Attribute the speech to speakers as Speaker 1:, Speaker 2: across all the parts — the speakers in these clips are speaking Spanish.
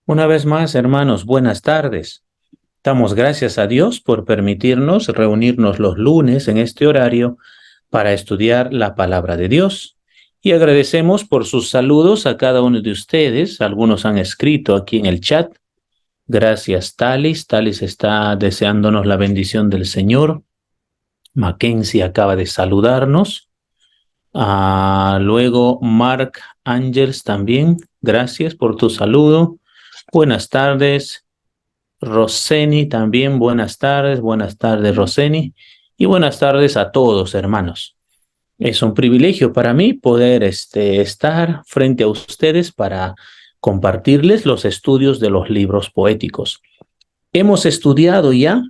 Speaker 1: Una vez más, hermanos, buenas tardes. Damos gracias a Dios por permitirnos reunirnos los lunes en este horario para estudiar la palabra de Dios. Y agradecemos por sus saludos a cada uno de ustedes. Algunos han escrito aquí en el chat. Gracias, Talis. Talis está deseándonos la bendición del Señor. Mackenzie acaba de saludarnos. Luego, Mark Ángels también. Gracias por tu saludo. Buenas tardes. Roseni también, buenas tardes Roseni, y buenas tardes a todos, hermanos. Es un privilegio para mí poder estar frente a ustedes para compartirles los estudios de los libros poéticos. Hemos estudiado ya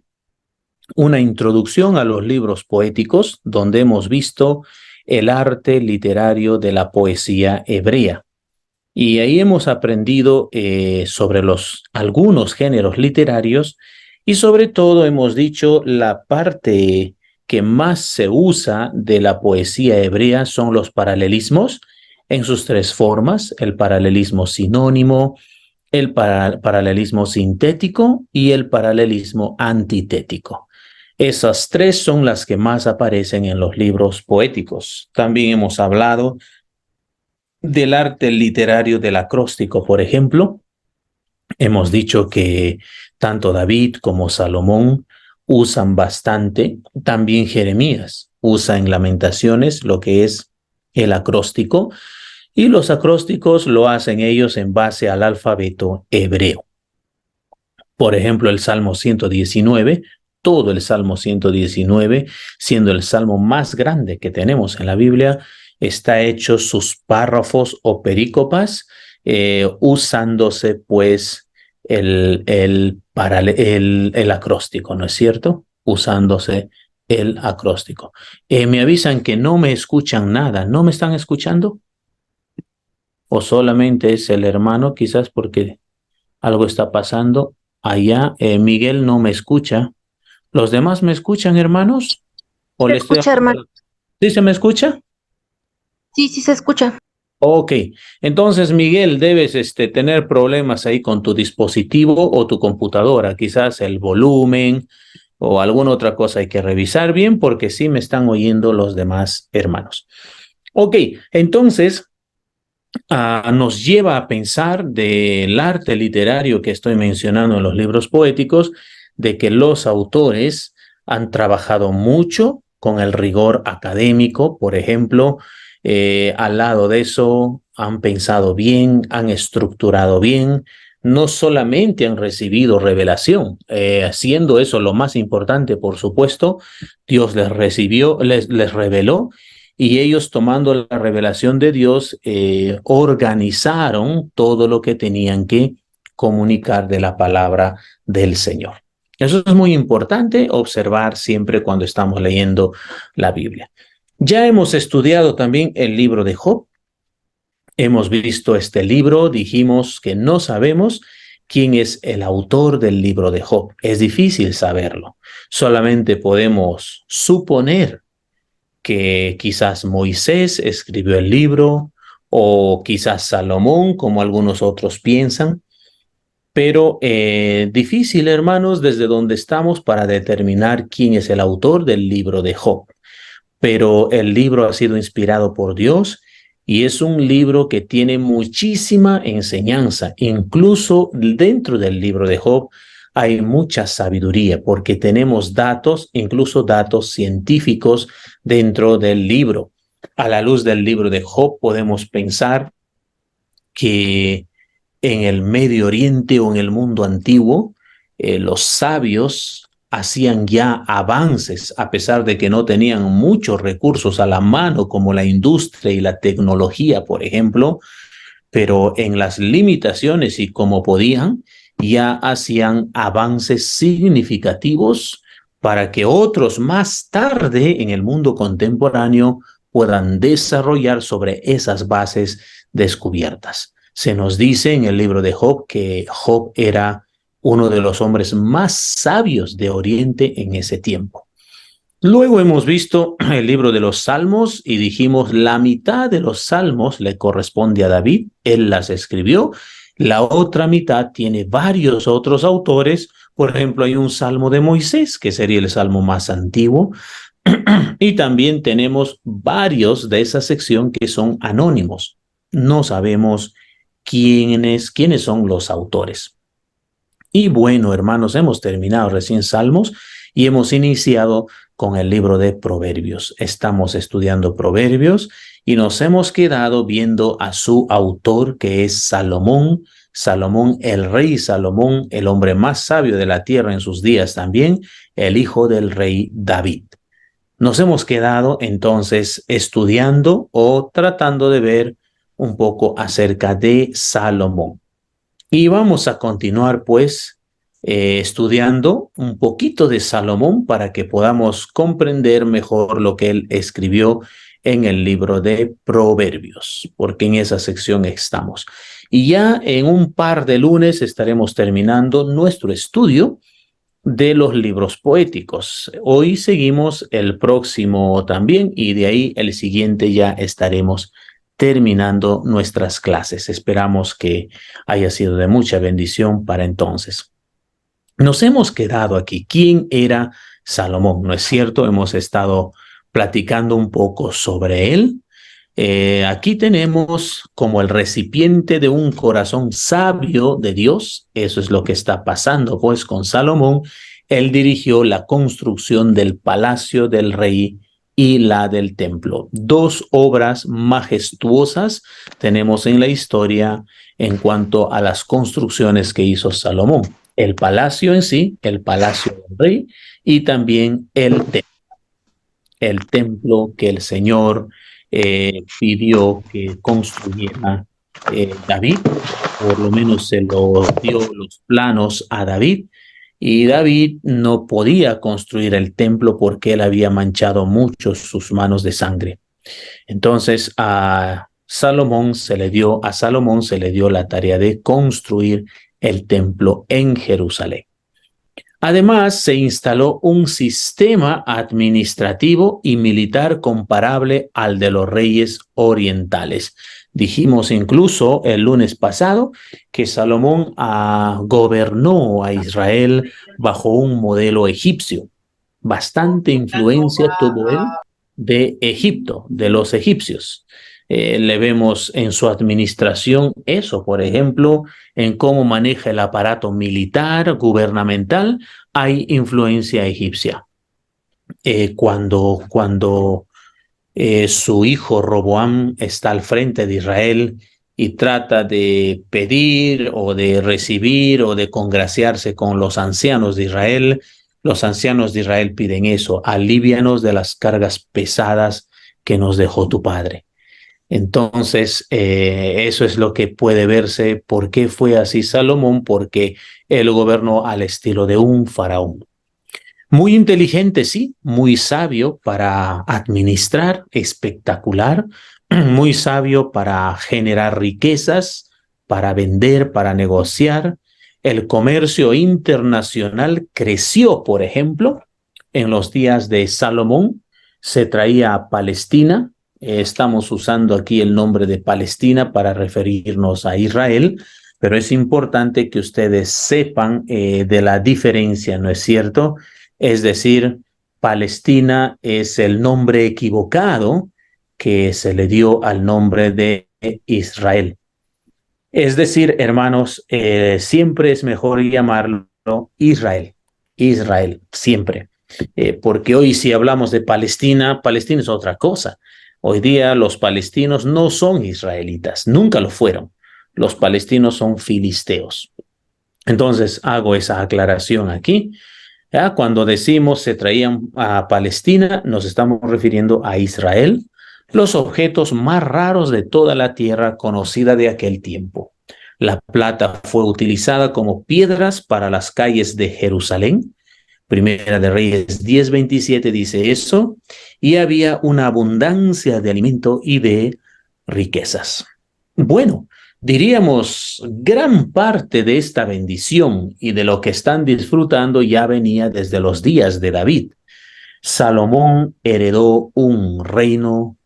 Speaker 1: una introducción a los libros poéticos, donde hemos visto el arte literario de la poesía hebrea. Y ahí hemos aprendido sobre algunos géneros literarios y sobre todo hemos dicho la parte que más se usa de la poesía hebrea son los paralelismos en sus tres formas: el paralelismo sinónimo, el paralelismo sintético y el paralelismo antitético. Esas tres son las que más aparecen en los libros poéticos. También hemos hablado del arte literario del acróstico, por ejemplo. Hemos dicho que tanto David como Salomón usan bastante, también Jeremías usa en Lamentaciones lo que es el acróstico, y los acrósticos lo hacen ellos en base al alfabeto hebreo. Por ejemplo, el Salmo 119, todo el Salmo 119, siendo el salmo más grande que tenemos en la Biblia, está hecho sus párrafos o perícopas, usándose pues el acróstico, ¿no es cierto? Usándose el acróstico. Me avisan que no me escuchan nada. ¿No me están escuchando? ¿O solamente es el hermano? Quizás porque algo está pasando allá. Miguel no me escucha. ¿Los demás me escuchan, hermanos? ¿O
Speaker 2: Se
Speaker 1: le estoy
Speaker 2: escucha, hermano.
Speaker 1: hablando? ¿Sí se me escucha?
Speaker 2: Sí, sí se escucha.
Speaker 1: Ok, entonces Miguel, debes tener problemas ahí con tu dispositivo o tu computadora, quizás el volumen o alguna otra cosa hay que revisar bien, porque sí me están oyendo los demás hermanos. Ok, entonces nos lleva a pensar del arte literario que estoy mencionando en los libros poéticos, de que los autores han trabajado mucho con el rigor académico. Por ejemplo, al lado de eso han pensado bien, han estructurado bien, no solamente han recibido revelación, siendo eso lo más importante, por supuesto. Dios les reveló, y ellos, tomando la revelación de Dios, organizaron todo lo que tenían que comunicar de la palabra del Señor. Eso es muy importante observar siempre cuando estamos leyendo la Biblia. Ya hemos estudiado también el libro de Job. Hemos visto este libro, dijimos que no sabemos quién es el autor del libro de Job. Es difícil saberlo. Solamente podemos suponer que quizás Moisés escribió el libro, o quizás Salomón, como algunos otros piensan, pero difícil, hermanos, desde donde estamos para determinar quién es el autor del libro de Job. Pero el libro ha sido inspirado por Dios y es un libro que tiene muchísima enseñanza. Incluso dentro del libro de Job hay mucha sabiduría, porque tenemos datos, incluso datos científicos dentro del libro. A la luz del libro de Job podemos pensar que en el Medio Oriente o en el mundo antiguo, los sabios hacían ya avances, a pesar de que no tenían muchos recursos a la mano, como la industria y la tecnología, por ejemplo, pero en las limitaciones y como podían, ya hacían avances significativos para que otros más tarde en el mundo contemporáneo puedan desarrollar sobre esas bases descubiertas. Se nos dice en el libro de Job que Job era uno de los hombres más sabios de Oriente en ese tiempo. Luego hemos visto el libro de los Salmos y dijimos la mitad de los Salmos le corresponde a David. Él las escribió La otra mitad tiene varios otros autores. Por ejemplo, hay un Salmo de Moisés, que sería el salmo más antiguo, y también tenemos varios de esa sección que son anónimos. No sabemos quiénes son los autores. Y bueno, hermanos, hemos terminado recién Salmos y hemos iniciado con el libro de Proverbios. Estamos estudiando Proverbios y nos hemos quedado viendo a su autor, que es Salomón. Salomón, el rey Salomón, el hombre más sabio de la tierra en sus días también, el hijo del rey David. Nos hemos quedado entonces estudiando o tratando de ver un poco acerca de Salomón. Y vamos a continuar pues estudiando un poquito de Salomón para que podamos comprender mejor lo que él escribió en el libro de Proverbios, porque en esa sección estamos. Y ya en un par de lunes estaremos terminando nuestro estudio de los libros poéticos. Hoy seguimos el próximo también y de ahí el siguiente ya estaremos terminando nuestras clases. Esperamos que haya sido de mucha bendición para entonces. Nos hemos quedado aquí. ¿Quién era Salomón? ¿No es cierto? Hemos estado platicando un poco sobre él. Aquí tenemos como el recipiente de un corazón sabio de Dios. Eso es lo que está pasando pues con Salomón. Él dirigió la construcción del palacio del rey y la del templo. Dos obras majestuosas tenemos en la historia en cuanto a las construcciones que hizo Salomón. El palacio en sí, el palacio del rey, y también el templo que el Señor pidió que construyera David. Por lo menos se lo dio los planos a David, y David no podía construir el templo porque él había manchado mucho sus manos de sangre. Entonces a Salomón se le dio la tarea de construir el templo en Jerusalén. Además, se instaló un sistema administrativo y militar comparable al de los reyes orientales. Dijimos incluso el lunes pasado que Salomón gobernó a Israel bajo un modelo egipcio. Bastante influencia tuvo él de Egipto, de los egipcios. Le vemos en su administración eso, por ejemplo, en cómo maneja el aparato militar, gubernamental, hay influencia egipcia. Cuando su hijo Roboam está al frente de Israel y trata de pedir o de recibir o de congraciarse con los ancianos de Israel, los ancianos de Israel piden eso: alívianos de las cargas pesadas que nos dejó tu padre. Entonces, eso es lo que puede verse. ¿Por qué fue así Salomón? Porque él gobernó al estilo de un faraón. Muy inteligente, sí, muy sabio para administrar, espectacular, muy sabio para generar riquezas, para vender, para negociar. El comercio internacional creció, por ejemplo, en los días de Salomón. Se traía a Palestina. Estamos usando aquí el nombre de Palestina para referirnos a Israel, pero es importante que ustedes sepan de la diferencia, ¿no es cierto? Es decir, Palestina es el nombre equivocado que se le dio al nombre de Israel. Es decir, hermanos, siempre es mejor llamarlo Israel, Israel, siempre. Porque hoy si hablamos de Palestina, Palestina es otra cosa. Hoy día los palestinos no son israelitas, nunca lo fueron. Los palestinos son filisteos. Entonces hago esa aclaración aquí. ¿Ya? Cuando decimos se traían a Palestina, nos estamos refiriendo a Israel, los objetos más raros de toda la tierra conocida de aquel tiempo. La plata fue utilizada como piedras para las calles de Jerusalén. Primera de Reyes 10:27 dice eso, y había una abundancia de alimento y de riquezas. Bueno, diríamos, gran parte de esta bendición y de lo que están disfrutando ya venía desde los días de David. Salomón heredó un reino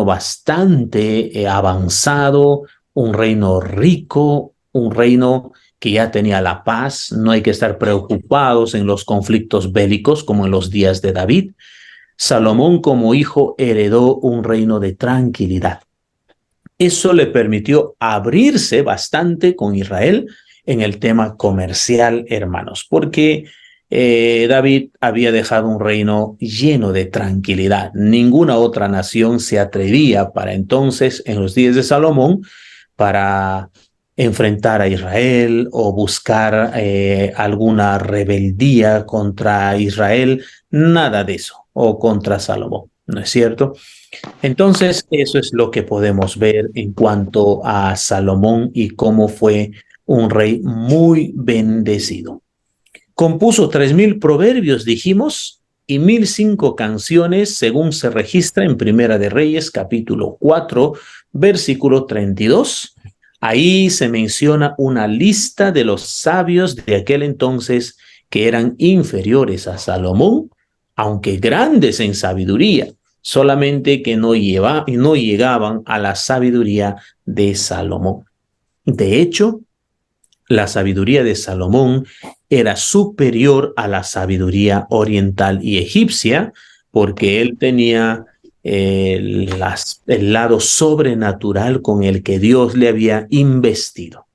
Speaker 1: bastante avanzado, un reino rico, un reino que ya tenía la paz, no hay que estar preocupados en los conflictos bélicos como en los días de David. Salomón como hijo heredó un reino de tranquilidad. Eso le permitió abrirse bastante con Israel en el tema comercial, hermanos, porque David había dejado un reino lleno de tranquilidad. Ninguna otra nación se atrevía para entonces, en los días de Salomón, para enfrentar a Israel o buscar alguna rebeldía contra Israel, nada de eso, o contra Salomón, ¿no es cierto? Entonces, eso es lo que podemos ver en cuanto a Salomón y cómo fue un rey muy bendecido. Compuso 3000 proverbios, dijimos, y 1005 canciones, según se registra en Primera de Reyes, capítulo 4, versículo 32. Ahí se menciona una lista de los sabios de aquel entonces que eran inferiores a Salomón, aunque grandes en sabiduría, solamente que no llegaban a la sabiduría de Salomón. De hecho, la sabiduría de Salomón era superior a la sabiduría oriental y egipcia, porque él tenía el lado sobrenatural con el que Dios le había investido.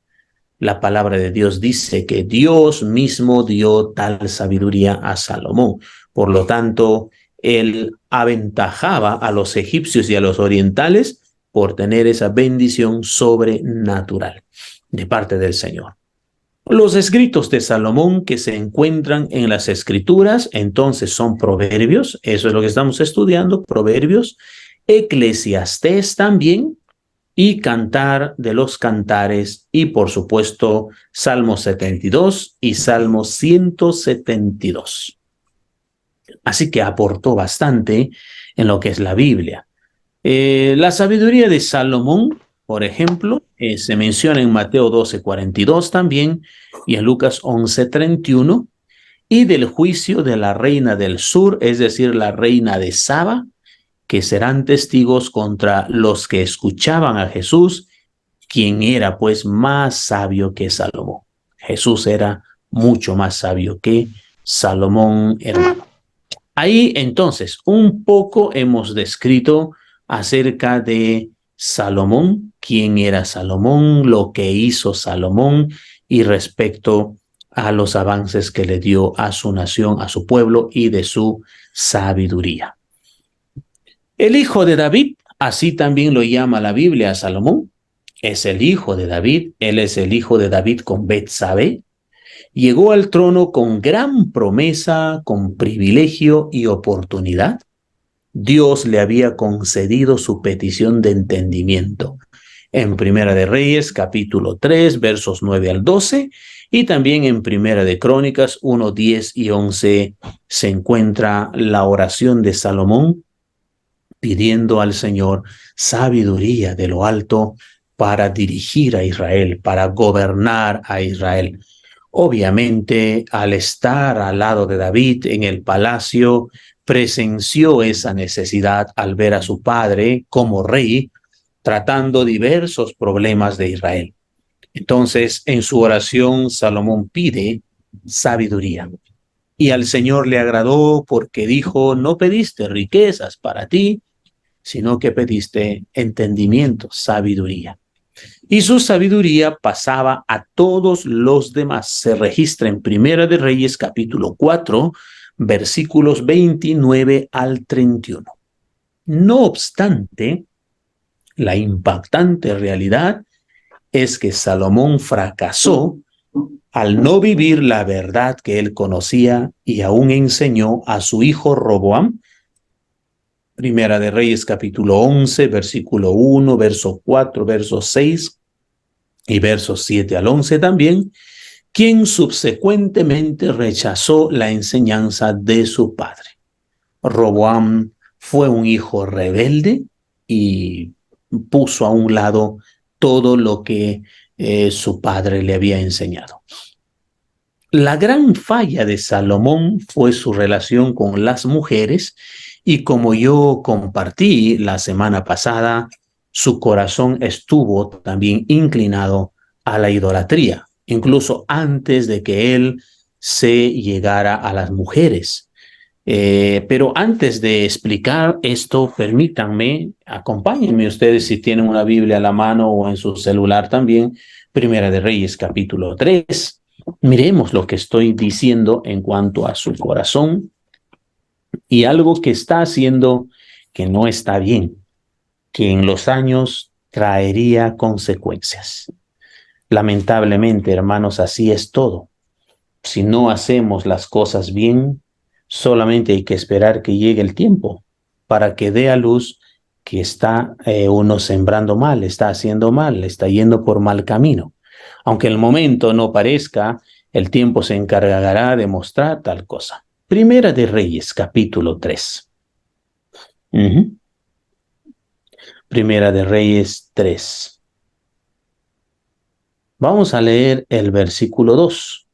Speaker 1: La palabra de Dios dice que Dios mismo dio tal sabiduría a Salomón. Por lo tanto, él aventajaba a los egipcios y a los orientales por tener esa bendición sobrenatural de parte del Señor. Los escritos de Salomón que se encuentran en las escrituras, entonces son proverbios, eso es lo que estamos estudiando, proverbios, Eclesiastés también, y Cantar de los Cantares, y por supuesto Salmo 72 y Salmo 172. Así que aportó bastante en lo que es la Biblia. La sabiduría de Salomón, por ejemplo, se menciona en Mateo 12:42 también y en Lucas 11:31, y del juicio de la reina del sur, es decir, la reina de Saba, que serán testigos contra los que escuchaban a Jesús, quien era pues más sabio que Salomón. Jesús era mucho más sabio que Salomón, hermano. Ahí entonces un poco hemos descrito acerca de Salomón, quién era Salomón, lo que hizo Salomón y respecto a los avances que le dio a su nación, a su pueblo y de su sabiduría. El hijo de David, así también lo llama la Biblia a Salomón, es el hijo de David, él es el hijo de David con Betsabé. Llegó al trono con gran promesa, con privilegio y oportunidad. Dios le había concedido su petición de entendimiento. En Primera de Reyes, capítulo 3, versos 9 al 12, y también en Primera de Crónicas 1, 10 y 11 se encuentra la oración de Salomón pidiendo al Señor sabiduría de lo alto para dirigir a Israel, para gobernar a Israel. Obviamente, al estar al lado de David en el palacio, presenció esa necesidad al ver a su padre como rey, tratando diversos problemas de Israel. Entonces, en su oración, Salomón pide sabiduría. Y al Señor le agradó porque dijo, no pediste riquezas para ti, sino que pediste entendimiento, sabiduría. Y su sabiduría pasaba a todos los demás. Se registra en Primera de Reyes, capítulo 4, versículos 29 al 31. No obstante, la impactante realidad es que Salomón fracasó al no vivir la verdad que él conocía y aún enseñó a su hijo Roboam. Primera de Reyes, capítulo 11, versículo 1, verso 4, verso 6 y versos 7 al 11 también, quien subsecuentemente rechazó la enseñanza de su padre. Roboam fue un hijo rebelde y puso a un lado todo lo que su padre le había enseñado. La gran falla de Salomón fue su relación con las mujeres y como yo compartí la semana pasada, su corazón estuvo también inclinado a la idolatría, incluso antes de que él se llegara a las mujeres. Pero antes de explicar esto, permítanme, acompáñenme ustedes si tienen una Biblia a la mano o en su celular también, Primera de Reyes, capítulo 3. Miremos lo que estoy diciendo en cuanto a su corazón y algo que está haciendo que no está bien, que en los años traería consecuencias. Lamentablemente, hermanos, así es todo. Si no hacemos las cosas bien, solamente hay que esperar que llegue el tiempo para que dé a luz que está uno sembrando mal, está haciendo mal, está yendo por mal camino. Aunque el momento no parezca, el tiempo se encargará de mostrar tal cosa. Primera de Reyes, capítulo 3. Primera de Reyes 3. Vamos a leer el versículo 2.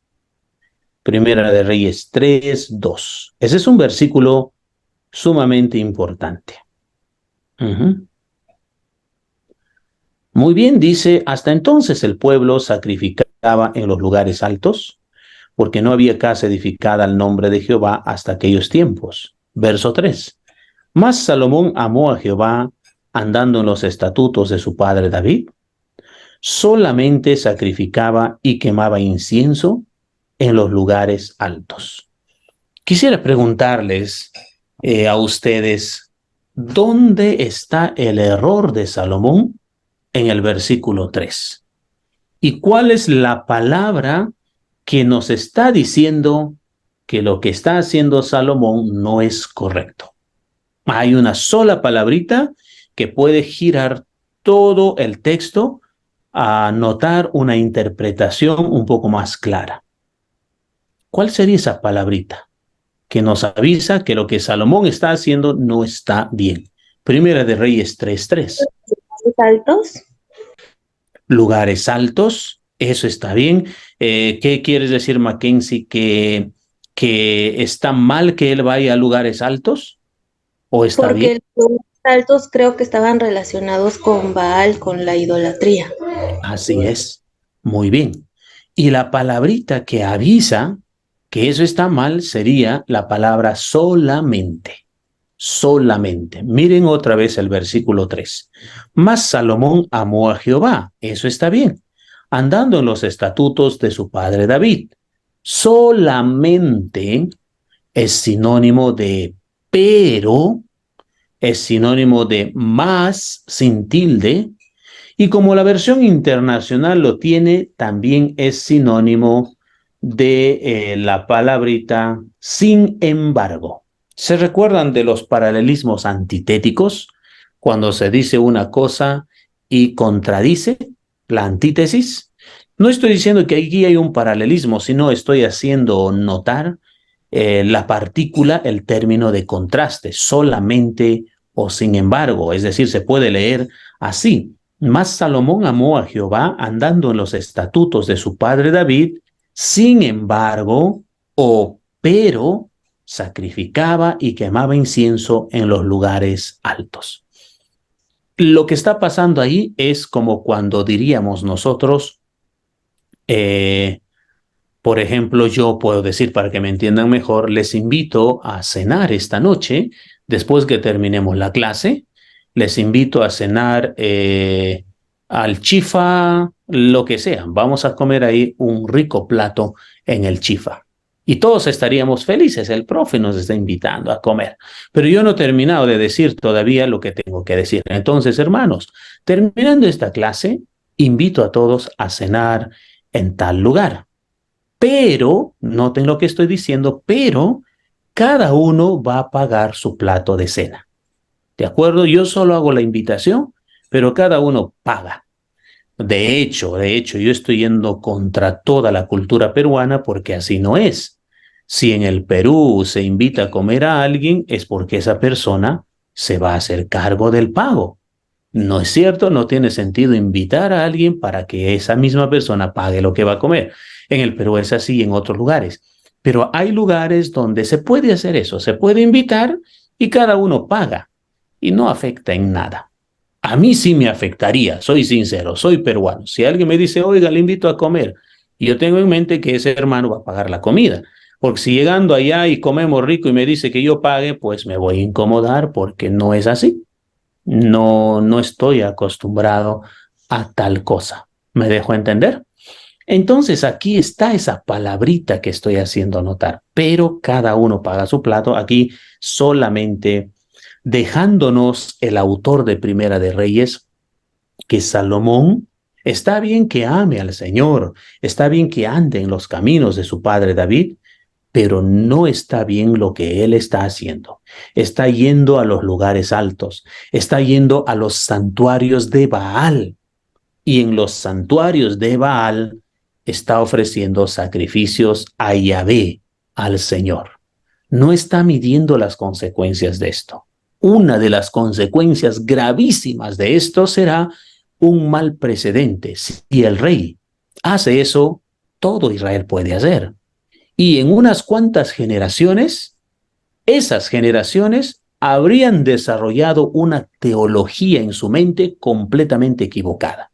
Speaker 1: Primera de Reyes 3, 2. Ese es un versículo sumamente importante. Muy bien, dice, hasta entonces el pueblo sacrificaba en los lugares altos, porque no había casa edificada al nombre de Jehová hasta aquellos tiempos. Verso 3. Mas Salomón amó a Jehová andando en los estatutos de su padre David. Solamente sacrificaba y quemaba incienso en los lugares altos. Quisiera preguntarles a ustedes, ¿dónde está el error de Salomón en el versículo 3? ¿Y cuál es la palabra que nos está diciendo que lo que está haciendo Salomón no es correcto? Hay una sola palabrita que puede girar todo el texto a notar una interpretación un poco más clara. ¿Cuál sería esa palabrita que nos avisa que lo que Salomón está haciendo no está bien? Primera de Reyes 3:3.
Speaker 2: ¿Altos?
Speaker 1: Lugares altos, eso está bien. ¿Qué quieres decir, Mackenzie? ¿Que está mal que él vaya a lugares altos? ¿O está bien?
Speaker 2: Porque los altos creo que estaban relacionados con Baal, con la idolatría.
Speaker 1: Así es. Muy bien. Y la palabrita que avisa que eso está mal sería la palabra solamente. Solamente. Miren otra vez el versículo 3. Mas Salomón amó a Jehová. Eso está bien. Andando en los estatutos de su padre David. Solamente es sinónimo de pero, es sinónimo de más sin tilde, y como la versión internacional lo tiene, también es sinónimo de la palabrita sin embargo. ¿Se recuerdan de los paralelismos antitéticos? Cuando se dice una cosa y contradice la antítesis. No estoy diciendo que aquí hay un paralelismo, sino estoy haciendo notar la partícula, el término de contraste, solamente o sin embargo. Es decir, se puede leer así. Mas Salomón amó a Jehová andando en los estatutos de su padre David, sin embargo, o pero, sacrificaba y quemaba incienso en los lugares altos. Lo que está pasando ahí es como cuando diríamos nosotros, por ejemplo, yo puedo decir, para que me entiendan mejor, les invito a cenar esta noche, después que terminemos la clase, les invito a cenar al chifa, lo que sea. Vamos a comer ahí un rico plato en el chifa. Y todos estaríamos felices, el profe nos está invitando a comer. Pero yo no he terminado de decir todavía lo que tengo que decir. Entonces, hermanos, terminando esta clase, invito a todos a cenar en tal lugar. Pero, noten lo que estoy diciendo, pero cada uno va a pagar su plato de cena. ¿De acuerdo? Yo solo hago la invitación, pero cada uno paga. De hecho, yo estoy yendo contra toda la cultura peruana porque así no es. Si en el Perú se invita a comer a alguien, es porque esa persona se va a hacer cargo del pago. No es cierto, no tiene sentido invitar a alguien para que esa misma persona pague lo que va a comer. En el Perú es así, en otros lugares. Pero hay lugares donde se puede hacer eso, se puede invitar y cada uno paga y no afecta en nada. A mí sí me afectaría, soy sincero, soy peruano. Si alguien me dice, oiga, le invito a comer, yo tengo en mente que ese hermano va a pagar la comida. Porque si llegando allá y comemos rico y me dice que yo pague, pues me voy a incomodar porque no es así. No estoy acostumbrado a tal cosa. ¿Me dejo entender? Entonces aquí está esa palabrita que estoy haciendo notar, pero cada uno paga su plato. Aquí solamente dejándonos el autor de Primera de Reyes que Salomón está bien que ame al Señor, está bien que ande en los caminos de su padre David, pero no está bien lo que él está haciendo. Está yendo a los lugares altos, está yendo a los santuarios de Baal, y en los santuarios de Baal está ofreciendo sacrificios a Yahvé, al Señor. No está midiendo las consecuencias de esto. Una de las consecuencias gravísimas de esto será un mal precedente. Si el rey hace eso, todo Israel puede hacer. Y en unas cuantas generaciones, esas generaciones habrían desarrollado una teología en su mente completamente equivocada.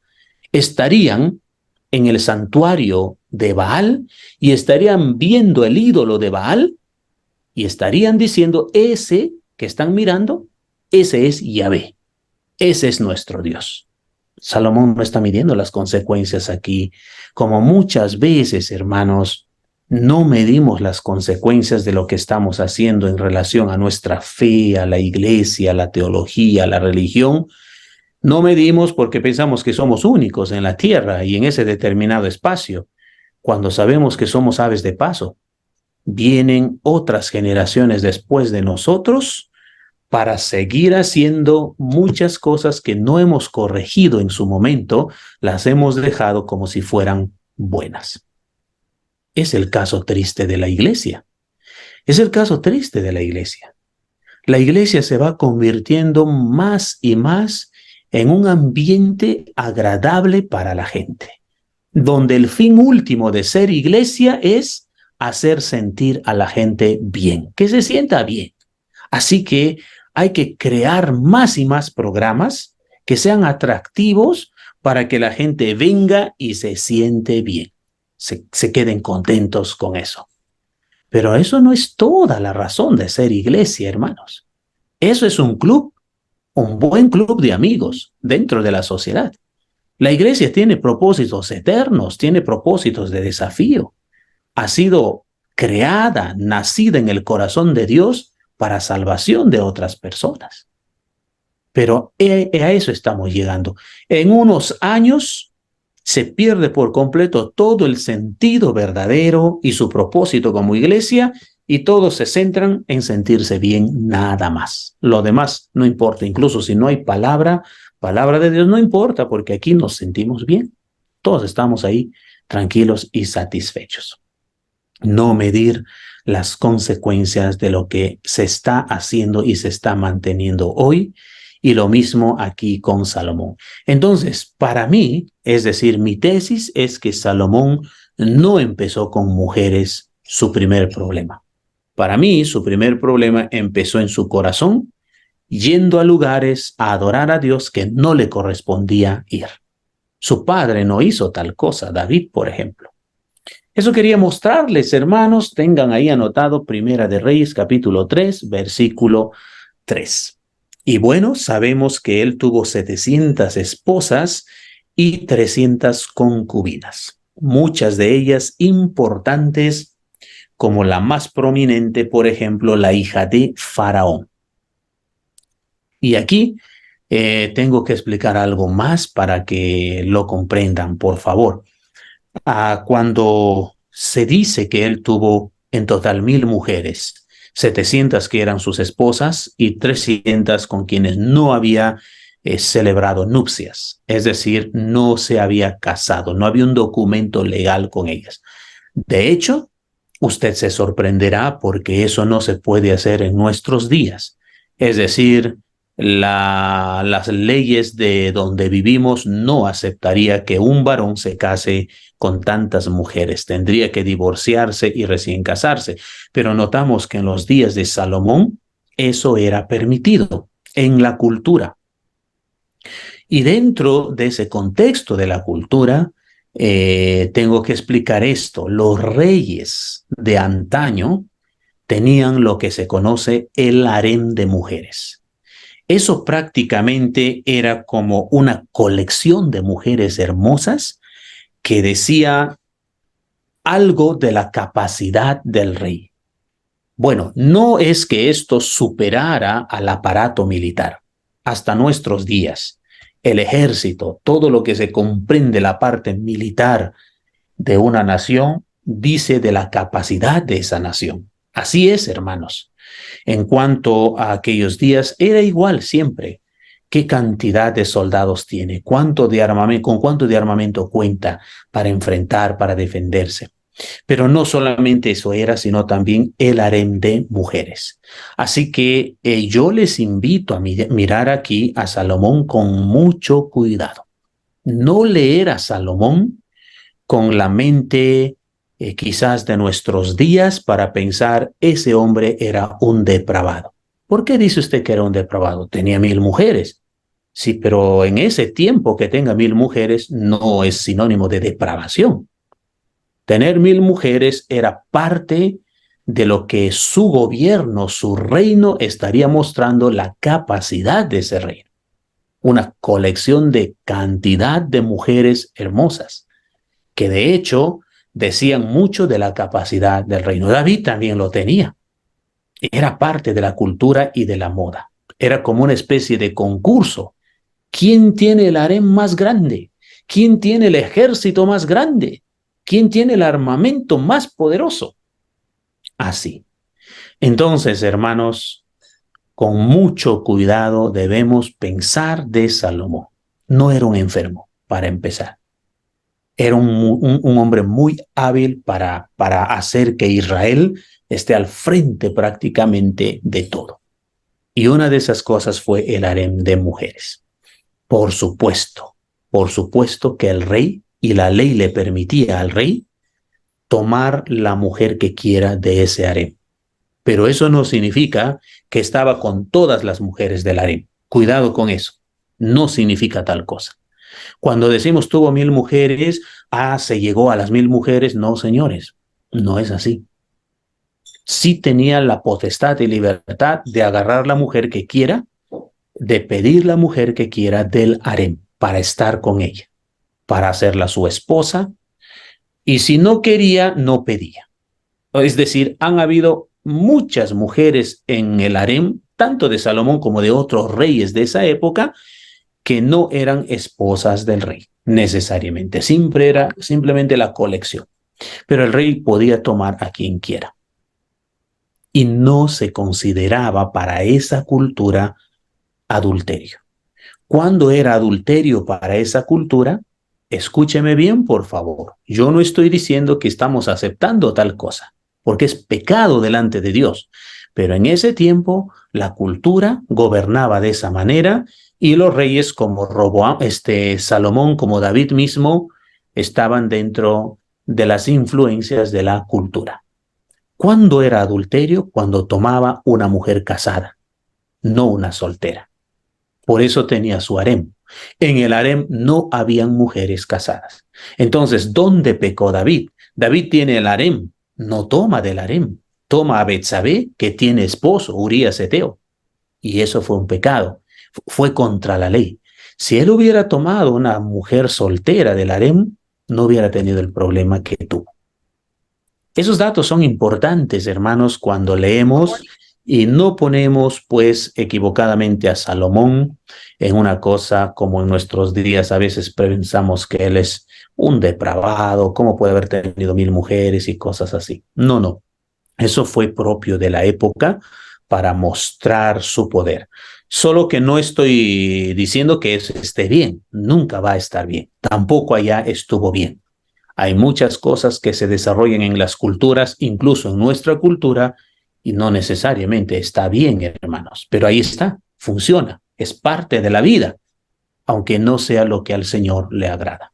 Speaker 1: Estarían en el santuario de Baal y estarían viendo el ídolo de Baal y estarían diciendo, ese que están mirando, ese es Yahvé, ese es nuestro Dios. Salomón no está midiendo las consecuencias aquí. Como muchas veces, hermanos, no medimos las consecuencias de lo que estamos haciendo en relación a nuestra fe, a la iglesia, a la teología, a la religión. No medimos porque pensamos que somos únicos en la tierra y en ese determinado espacio, cuando sabemos que somos aves de paso. Vienen otras generaciones después de nosotros para seguir haciendo muchas cosas que no hemos corregido en su momento, las hemos dejado como si fueran buenas. Es el caso triste de la iglesia. Es el caso triste de la iglesia. La iglesia se va convirtiendo más y más en un ambiente agradable para la gente, donde el fin último de ser iglesia es hacer sentir a la gente bien, que se sienta bien. Así que hay que crear más y más programas que sean atractivos para que la gente venga y se siente bien, se queden contentos con eso. Pero eso no es toda la razón de ser iglesia, hermanos. Eso es un club, un buen club de amigos dentro de la sociedad. La iglesia tiene propósitos eternos, tiene propósitos de desafío. Ha sido creada, nacida en el corazón de Dios para salvación de otras personas. Pero a eso estamos llegando. En unos años se pierde por completo todo el sentido verdadero y su propósito como iglesia y todos se centran en sentirse bien nada más. Lo demás no importa, incluso si no hay palabra de Dios no importa porque aquí nos sentimos bien. Todos estamos ahí tranquilos y satisfechos. No medir las consecuencias de lo que se está haciendo y se está manteniendo hoy. Y lo mismo aquí con Salomón. Entonces, para mí, es decir, mi tesis es que Salomón no empezó con mujeres su primer problema. Para mí, su primer problema empezó en su corazón, yendo a lugares a adorar a Dios que no le correspondía ir. Su padre no hizo tal cosa, David, por ejemplo. Eso quería mostrarles, hermanos. Tengan ahí anotado Primera de Reyes, capítulo 3, versículo 3. Y bueno, sabemos que él tuvo 700 esposas y 300 concubinas, muchas de ellas importantes, como la más prominente, por ejemplo, la hija de Faraón. Y aquí tengo que explicar algo más para que lo comprendan, por favor. Cuando se dice que él tuvo en total 1000 mujeres, 700 que eran sus esposas y 300 con quienes no había celebrado nupcias, es decir, no se había casado, no había un documento legal con ellas. De hecho, usted se sorprenderá porque eso no se puede hacer en nuestros días. Es decir, las leyes de donde vivimos no aceptaría que un varón se case con tantas mujeres. Tendría que divorciarse y recién casarse. Pero notamos que en los días de Salomón eso era permitido en la cultura. Y dentro de ese contexto de la cultura, tengo que explicar esto. Los reyes de antaño tenían lo que se conoce el harem de mujeres. Eso prácticamente era como una colección de mujeres hermosas que decía algo de la capacidad del rey. Bueno, no es que esto superara al aparato militar. Hasta nuestros días, el ejército, todo lo que se comprende la parte militar de una nación, dice de la capacidad de esa nación. Así es, hermanos. En cuanto a aquellos días, era igual siempre. ¿Qué cantidad de soldados tiene? ¿Cuánto de armamento, con cuánto de armamento cuenta para enfrentar, para defenderse? Pero no solamente eso era, sino también el harem de mujeres. Así que yo les invito a mirar aquí a Salomón con mucho cuidado. No leer a Salomón con la mente quizás de nuestros días para pensar ese hombre era un depravado. ¿Por qué dice usted que era un depravado? Tenía 1000 mujeres. Sí, pero en ese tiempo que tenga 1000 mujeres no es sinónimo de depravación. Tener 1000 mujeres era parte de lo que su gobierno, su reino, estaría mostrando la capacidad de ese reino. Una colección de cantidad de mujeres hermosas, que de hecho decían mucho de la capacidad del reino. David también lo tenía. Era parte de la cultura y de la moda. Era como una especie de concurso. ¿Quién tiene el harem más grande? ¿Quién tiene el ejército más grande? ¿Quién tiene el armamento más poderoso? Así. Entonces, hermanos, con mucho cuidado debemos pensar de Salomón. No era un enfermo, para empezar. Era un hombre muy hábil para hacer que Israel esté al frente prácticamente de todo. Y una de esas cosas fue el harem de mujeres. Por supuesto que el rey y la ley le permitía al rey tomar la mujer que quiera de ese harem. Pero eso no significa que estaba con todas las mujeres del harem. Cuidado con eso. No significa tal cosa. Cuando decimos tuvo 1000 mujeres, se llegó a las 1000 mujeres. No, señores, no es así. Sí tenía la potestad y libertad de agarrar la mujer que quiera, de pedir la mujer que quiera del harem para estar con ella, para hacerla su esposa, y si no quería, no pedía. Es decir, han habido muchas mujeres en el harem, tanto de Salomón como de otros reyes de esa época, que no eran esposas del rey, necesariamente. Siempre era simplemente la colección. Pero el rey podía tomar a quien quiera. Y no se consideraba para esa cultura adulterio. ¿Cuándo era adulterio para esa cultura? Escúcheme bien, por favor. Yo no estoy diciendo que estamos aceptando tal cosa, porque es pecado delante de Dios. Pero en ese tiempo la cultura gobernaba de esa manera y los reyes como Salomón, como David mismo, estaban dentro de las influencias de la cultura. ¿Cuándo era adulterio? Cuando tomaba una mujer casada, no una soltera. Por eso tenía su harem. En el harem no habían mujeres casadas. Entonces, ¿dónde pecó David? David tiene el harem, no toma del harem. Toma a Betsabé, que tiene esposo, Urías Eteo. Y eso fue un pecado. Fue contra la ley. Si él hubiera tomado una mujer soltera del harem, no hubiera tenido el problema que tuvo. Esos datos son importantes, hermanos, cuando leemos y no ponemos, pues, equivocadamente a Salomón en una cosa como en nuestros días a veces pensamos que él es un depravado, cómo puede haber tenido 1000 mujeres y cosas así. No, no. Eso fue propio de la época para mostrar su poder. Solo que no estoy diciendo que eso esté bien. Nunca va a estar bien. Tampoco allá estuvo bien. Hay muchas cosas que se desarrollan en las culturas, incluso en nuestra cultura, y no necesariamente está bien, hermanos. Pero ahí está, funciona, es parte de la vida, aunque no sea lo que al Señor le agrada.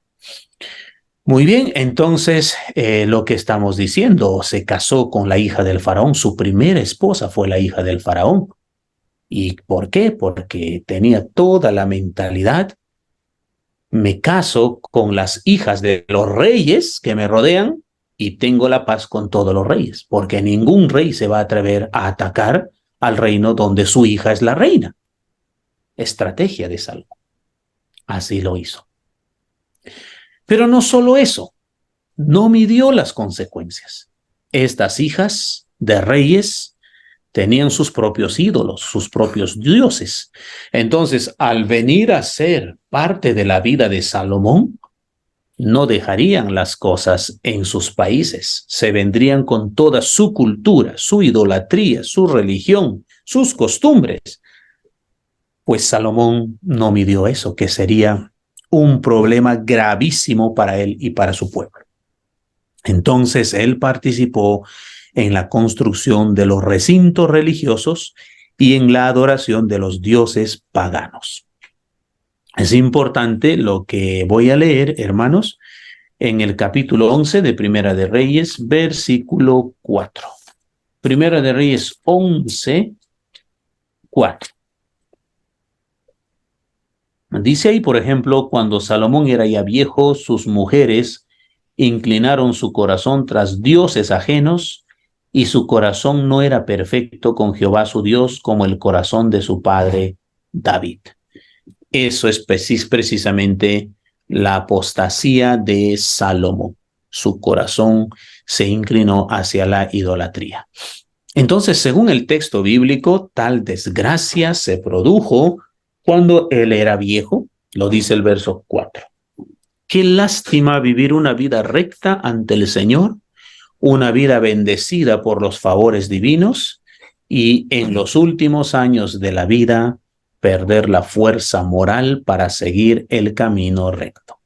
Speaker 1: Muy bien, entonces lo que estamos diciendo, se casó con la hija del faraón, su primera esposa fue la hija del faraón. ¿Y por qué? Porque tenía toda la mentalidad: me caso con las hijas de los reyes que me rodean y tengo la paz con todos los reyes, porque ningún rey se va a atrever a atacar al reino donde su hija es la reina. Estrategia de Salomón. Así lo hizo. Pero no solo eso, no midió las consecuencias. Estas hijas de reyes tenían sus propios ídolos, sus propios dioses. Entonces, al venir a ser parte de la vida de Salomón, no dejarían las cosas en sus países, se vendrían con toda su cultura, su idolatría, su religión, sus costumbres. Pues Salomón no midió eso, que sería un problema gravísimo para él y para su pueblo. Entonces él participó en la construcción de los recintos religiosos y en la adoración de los dioses paganos. Es importante lo que voy a leer, hermanos, en el capítulo 11 de Primera de Reyes, versículo 4. Primera de Reyes 11, 4. Dice ahí, por ejemplo, cuando Salomón era ya viejo, sus mujeres inclinaron su corazón tras dioses ajenos, y su corazón no era perfecto con Jehová su Dios como el corazón de su padre David. Eso es precisamente la apostasía de Salomón. Su corazón se inclinó hacia la idolatría. Entonces, según el texto bíblico, tal desgracia se produjo cuando él era viejo, lo dice el verso 4. Qué lástima vivir una vida recta ante el Señor, una vida bendecida por los favores divinos, y en los últimos años de la vida perder la fuerza moral para seguir el camino recto.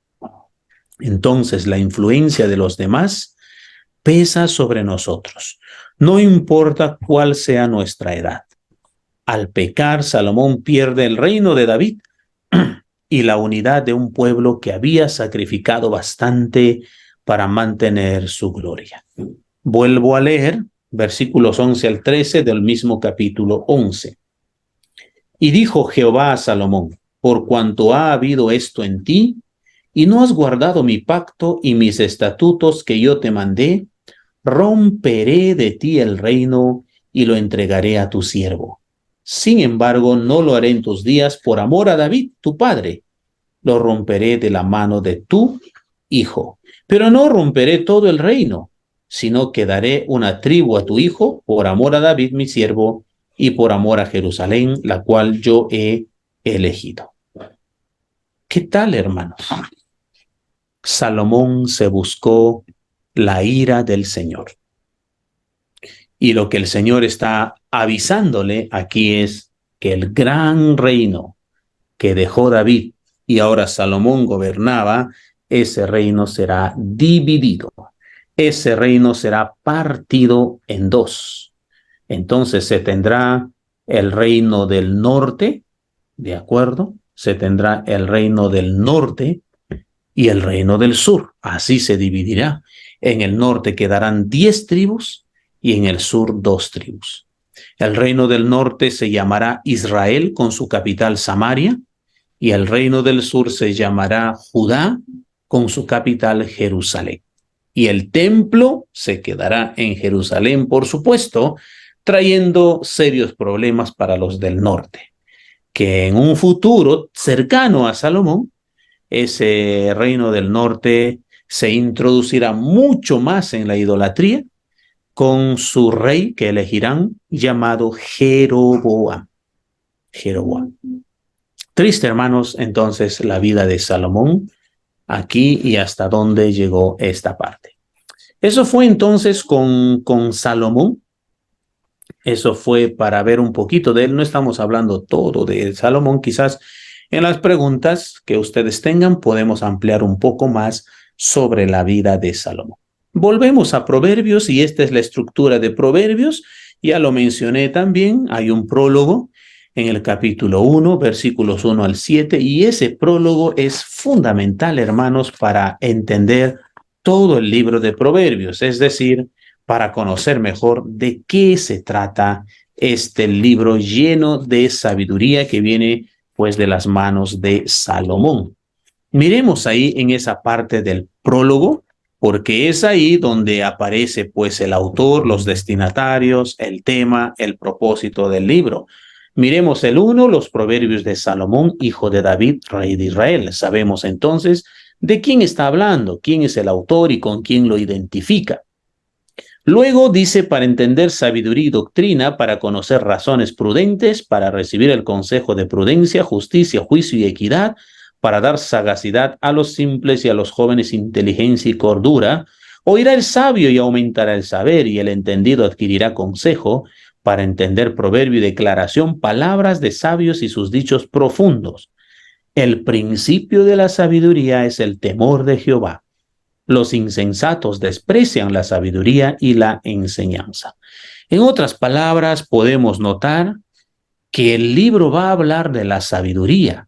Speaker 1: Entonces la influencia de los demás pesa sobre nosotros, no importa cuál sea nuestra edad. Al pecar, Salomón pierde el reino de David y la unidad de un pueblo que había sacrificado bastante para mantener su gloria. Vuelvo a leer versículos 11 al 13 del mismo capítulo 11. Y dijo Jehová a Salomón: por cuanto ha habido esto en ti, y no has guardado mi pacto y mis estatutos que yo te mandé, romperé de ti el reino y lo entregaré a tu siervo. Sin embargo, no lo haré en tus días por amor a David, tu padre. Lo romperé de la mano de tu hijo. Pero no romperé todo el reino, sino que daré una tribu a tu hijo por amor a David, mi siervo, y por amor a Jerusalén, la cual yo he elegido. ¿Qué tal, hermanos? Salomón se buscó la ira del Señor. Y lo que el Señor está avisándole aquí es que el gran reino que dejó David y ahora Salomón gobernaba, ese reino será dividido. Ese reino será partido en dos. Entonces se tendrá el reino del norte, ¿de acuerdo? Se tendrá el reino del norte y el reino del sur. Así se dividirá. En el norte quedarán 10 tribus y en el sur 2 tribus. El reino del norte se llamará Israel con su capital Samaria, y el reino del sur se llamará Judá con su capital Jerusalén. Y el templo se quedará en Jerusalén, por supuesto, trayendo serios problemas para los del norte, que en un futuro cercano a Salomón, ese reino del norte se introducirá mucho más en la idolatría con su rey que elegirán llamado Jeroboam. Jeroboam. Triste, hermanos, entonces la vida de Salomón aquí y hasta dónde llegó esta parte. Eso fue entonces con Salomón. Eso fue para ver un poquito de él. No estamos hablando todo de Salomón. Quizás en las preguntas que ustedes tengan podemos ampliar un poco más sobre la vida de Salomón. Volvemos a Proverbios y esta es la estructura de Proverbios. Ya lo mencioné también. Hay un prólogo en el capítulo 1, versículos 1 al 7, y ese prólogo es fundamental, hermanos, para entender todo el libro de Proverbios, es decir, para conocer mejor de qué se trata este libro lleno de sabiduría que viene pues de las manos de Salomón. Miremos ahí en esa parte del prólogo, porque es ahí donde aparece pues el autor, los destinatarios, el tema, el propósito del libro. Miremos el 1, los proverbios de Salomón, hijo de David, rey de Israel. Sabemos entonces de quién está hablando, quién es el autor y con quién lo identifica. Luego dice, para entender sabiduría y doctrina, para conocer razones prudentes, para recibir el consejo de prudencia, justicia, juicio y equidad, para dar sagacidad a los simples y a los jóvenes inteligencia y cordura, oirá el sabio y aumentará el saber, y el entendido adquirirá consejo, para entender proverbio y declaración, palabras de sabios y sus dichos profundos. El principio de la sabiduría es el temor de Jehová. Los insensatos desprecian la sabiduría y la enseñanza. En otras palabras, podemos notar que el libro va a hablar de la sabiduría,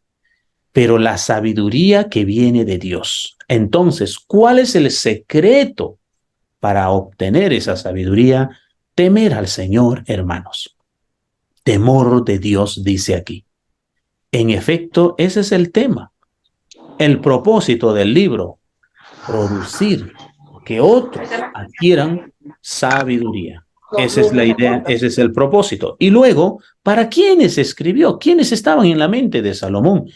Speaker 1: pero la sabiduría que viene de Dios. Entonces, ¿cuál es el secreto para obtener esa sabiduría? Temer al Señor, hermanos. Temor de Dios, dice aquí. En efecto, ese es el tema. El propósito del libro, producir que otros adquieran sabiduría. Esa es la idea, ese es el propósito. Y luego, ¿para quiénes escribió? ¿Quiénes estaban en la mente de Salomón?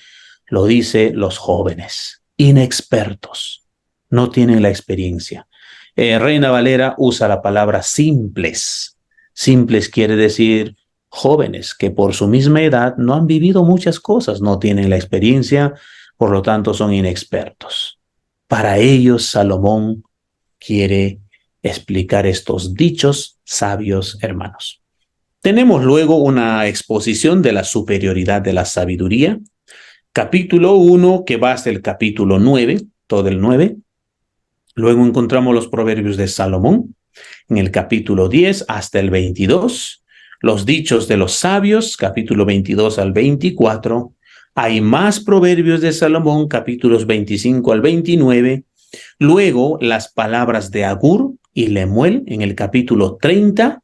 Speaker 1: Lo dice los jóvenes, inexpertos, no tienen la experiencia. Reina Valera usa la palabra simples. Simples quiere decir jóvenes que por su misma edad no han vivido muchas cosas, no tienen la experiencia, por lo tanto son inexpertos. Para ellos, Salomón quiere explicar estos dichos sabios, hermanos. Tenemos luego una exposición de la superioridad de la sabiduría. Capítulo 1, que va hasta el capítulo 9, todo el 9. Luego encontramos los proverbios de Salomón, en el capítulo 10 hasta el 22. Los dichos de los sabios, capítulo 22 al 24. Hay más proverbios de Salomón, capítulos 25 al 29. Luego, las palabras de Agur y Lemuel en el capítulo 30,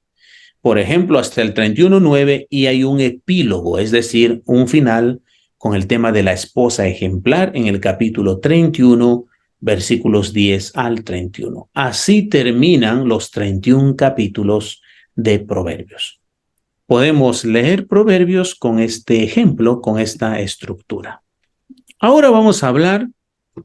Speaker 1: por ejemplo, hasta el 31:9, y hay un epílogo, es decir, un final con el tema de la esposa ejemplar en el capítulo 31, versículos 10 al 31. Así terminan los 31 capítulos de Proverbios. Podemos leer Proverbios con este ejemplo, con esta estructura. Ahora vamos a hablar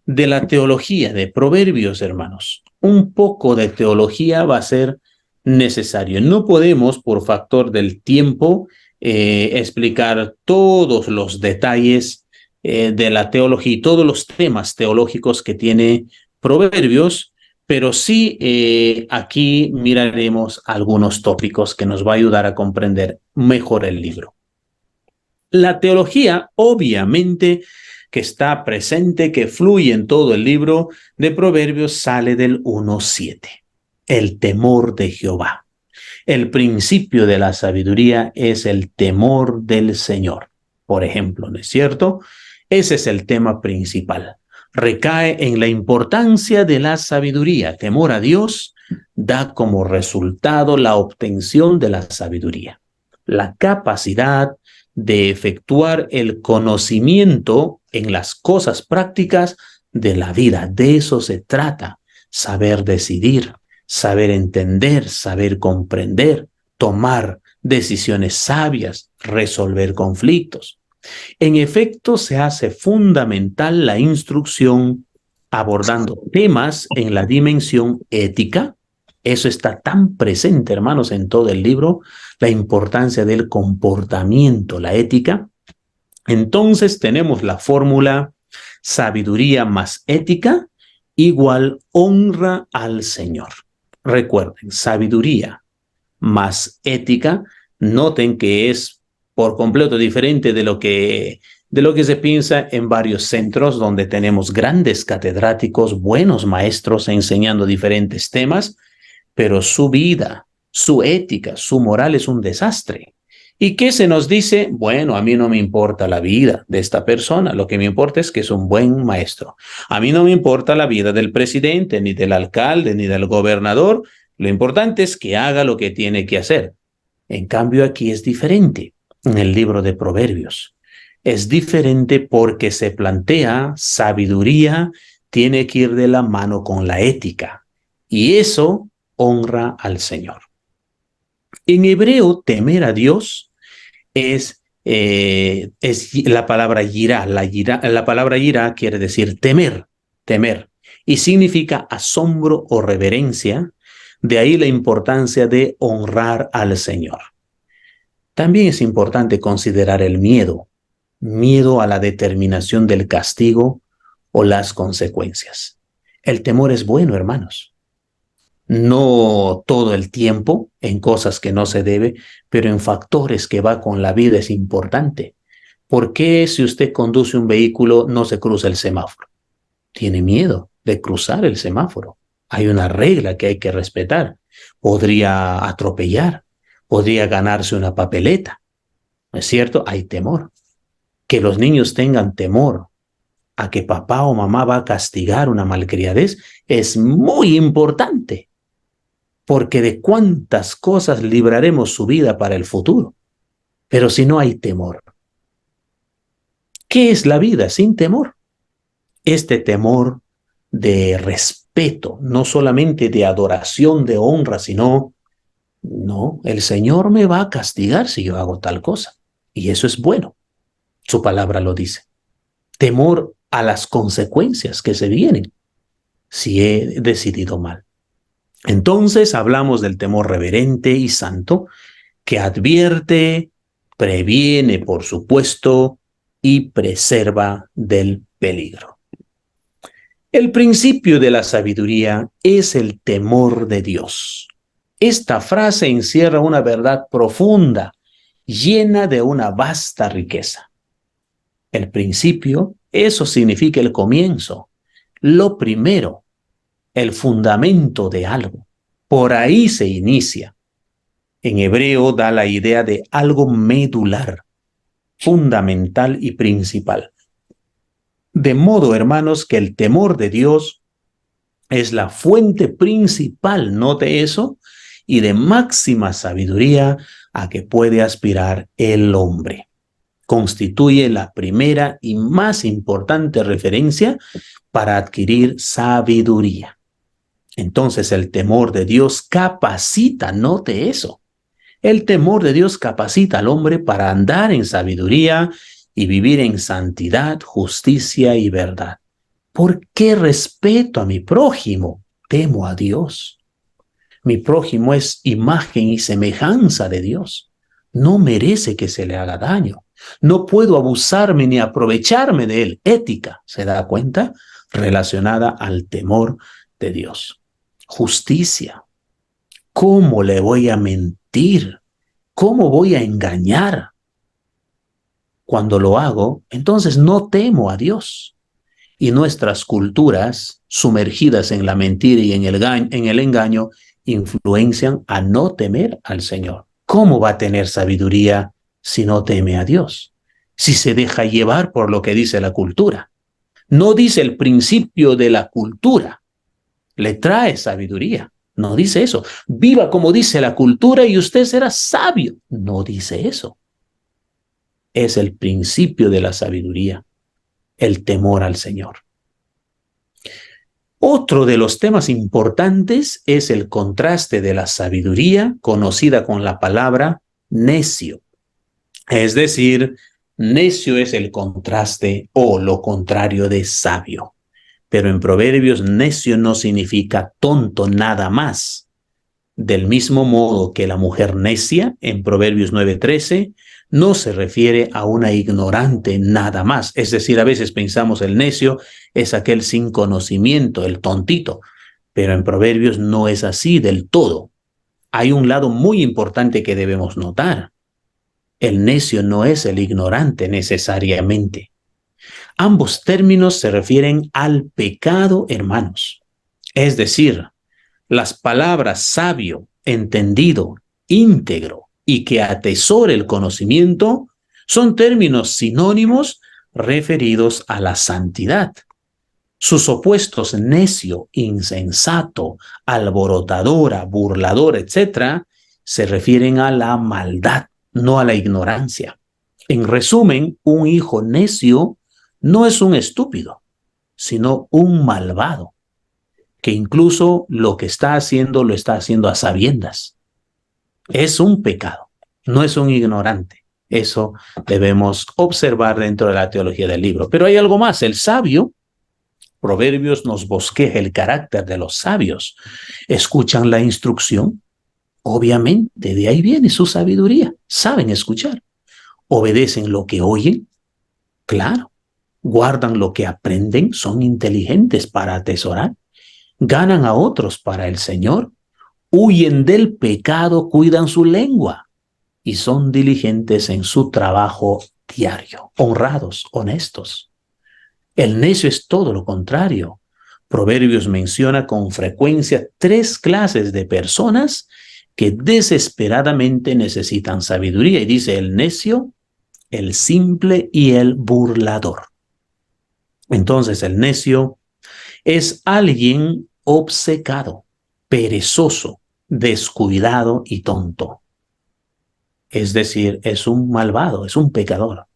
Speaker 1: de la teología de Proverbios, hermanos. Un poco de teología va a ser necesario. No podemos, por factor del tiempo, explicar todos los detalles de la teología y todos los temas teológicos que tiene Proverbios, pero sí aquí miraremos algunos tópicos que nos va a ayudar a comprender mejor el libro. La teología, obviamente, que está presente, que fluye en todo el libro de Proverbios, sale del 1:7. El temor de Jehová. El principio de la sabiduría es el temor del Señor. Por ejemplo, ¿no es cierto? Ese es el tema principal. Recae en la importancia de la sabiduría. Temor a Dios da como resultado la obtención de la sabiduría. La capacidad de efectuar el conocimiento en las cosas prácticas de la vida. De eso se trata. Saber decidir, saber entender, saber comprender, tomar decisiones sabias, resolver conflictos. En efecto, se hace fundamental la instrucción abordando temas en la dimensión ética. Eso está tan presente, hermanos, en todo el libro, la importancia del comportamiento, la ética. Entonces tenemos la fórmula sabiduría más ética igual honra al Señor. Recuerden, sabiduría más ética, noten que es por completo diferente de lo que se piensa en varios centros donde tenemos grandes catedráticos, buenos maestros enseñando diferentes temas, pero su vida, su ética, su moral es un desastre. ¿Y qué se nos dice? Bueno, a mí no me importa la vida de esta persona, lo que me importa es que es un buen maestro. A mí no me importa la vida del presidente, ni del alcalde, ni del gobernador, Lo importante es que haga lo que tiene que hacer. En cambio, aquí es diferente. En el libro de Proverbios es diferente porque se plantea sabiduría tiene que ir de la mano con la ética. Y eso honra al Señor. En hebreo, temer a Dios es la palabra yirá. La palabra yirá quiere decir temer, temer. Y significa asombro o reverencia. De ahí la importancia de honrar al Señor. También es importante considerar el miedo. Miedo a la determinación del castigo o las consecuencias. El temor es bueno, hermanos. No todo el tiempo en cosas que no se debe, pero en factores que va con la vida es importante. ¿Por qué si usted conduce un vehículo no se cruza el semáforo? Tiene miedo de cruzar el semáforo. Hay una regla que hay que respetar. Podría atropellar, podría ganarse una papeleta. ¿No es cierto? Hay temor. Que los niños tengan temor a que papá o mamá va a castigar una malcriadez es muy importante. Porque de cuántas cosas libraremos su vida para el futuro. Pero si no hay temor, ¿qué es la vida sin temor? Este temor de respeto, no solamente de adoración, de honra, sino, no, el Señor me va a castigar si yo hago tal cosa. Y eso es bueno. Su palabra lo dice. Temor a las consecuencias que se vienen si he decidido mal. Entonces hablamos del temor reverente y santo que advierte, previene, por supuesto, y preserva del peligro. El principio de la sabiduría es el temor de Dios. Esta frase encierra una verdad profunda, llena de una vasta riqueza. El principio, eso significa el comienzo, lo primero, el fundamento de algo. Por ahí se inicia. En hebreo da la idea de algo medular, fundamental y principal. De modo, hermanos, que el temor de Dios es la fuente principal, note eso, y de máxima sabiduría a que puede aspirar el hombre. Constituye la primera y más importante referencia para adquirir sabiduría. Entonces el temor de Dios capacita, note eso. El temor de Dios capacita al hombre para andar en sabiduría y vivir en santidad, justicia y verdad. ¿Por qué respeto a mi prójimo? Temo a Dios. Mi prójimo es imagen y semejanza de Dios. No merece que se le haga daño. No puedo abusarme ni aprovecharme de él. Ética, ¿se da cuenta? Relacionada al temor de Dios. Justicia. ¿Cómo le voy a mentir? ¿Cómo voy a engañar? Cuando lo hago, entonces no temo a Dios. Y nuestras culturas, sumergidas en la mentira y en el engaño, influencian a no temer al Señor. ¿Cómo va a tener sabiduría si no teme a Dios? Si se deja llevar por lo que dice la cultura. No dice el principio de la cultura. Le trae sabiduría. No dice eso. Viva como dice la cultura y usted será sabio. No dice eso. Es el principio de la sabiduría, el temor al Señor. Otro de los temas importantes es el contraste de la sabiduría, conocida con la palabra necio. Es decir, necio es el contraste o lo contrario de sabio. Pero en Proverbios, necio no significa tonto nada más. Del mismo modo que la mujer necia, en Proverbios 9:13, no se refiere a una ignorante nada más. Es decir, a veces pensamos el necio es aquel sin conocimiento, el tontito. Pero en Proverbios no es así del todo. Hay un lado muy importante que debemos notar. El necio no es el ignorante necesariamente. Ambos términos se refieren al pecado, hermanos. Es decir, las palabras sabio, entendido, íntegro y que atesore el conocimiento son términos sinónimos referidos a la santidad. Sus opuestos, necio, insensato, alborotadora, burlador, etc., se refieren a la maldad, no a la ignorancia. En resumen, un hijo necio no es un estúpido, sino un malvado, que incluso lo que está haciendo lo está haciendo a sabiendas. Es un pecado, no es un ignorante. Eso debemos observar dentro de la teología del libro. Pero hay algo más, el sabio, Proverbios nos bosqueja el carácter de los sabios. Escuchan la instrucción, obviamente, de ahí viene su sabiduría, saben escuchar. Obedecen lo que oyen, claro. Guardan lo que aprenden, son inteligentes para atesorar. Ganan a otros para el Señor. Huyen del pecado, cuidan su lengua y son diligentes en su trabajo diario, honrados, honestos. El necio es todo lo contrario. Proverbios menciona con frecuencia 3 clases de personas que desesperadamente necesitan sabiduría y dice el necio, el simple y el burlador. Entonces el necio es alguien obcecado, perezoso, descuidado y tonto. Es decir, es un malvado, es un pecador.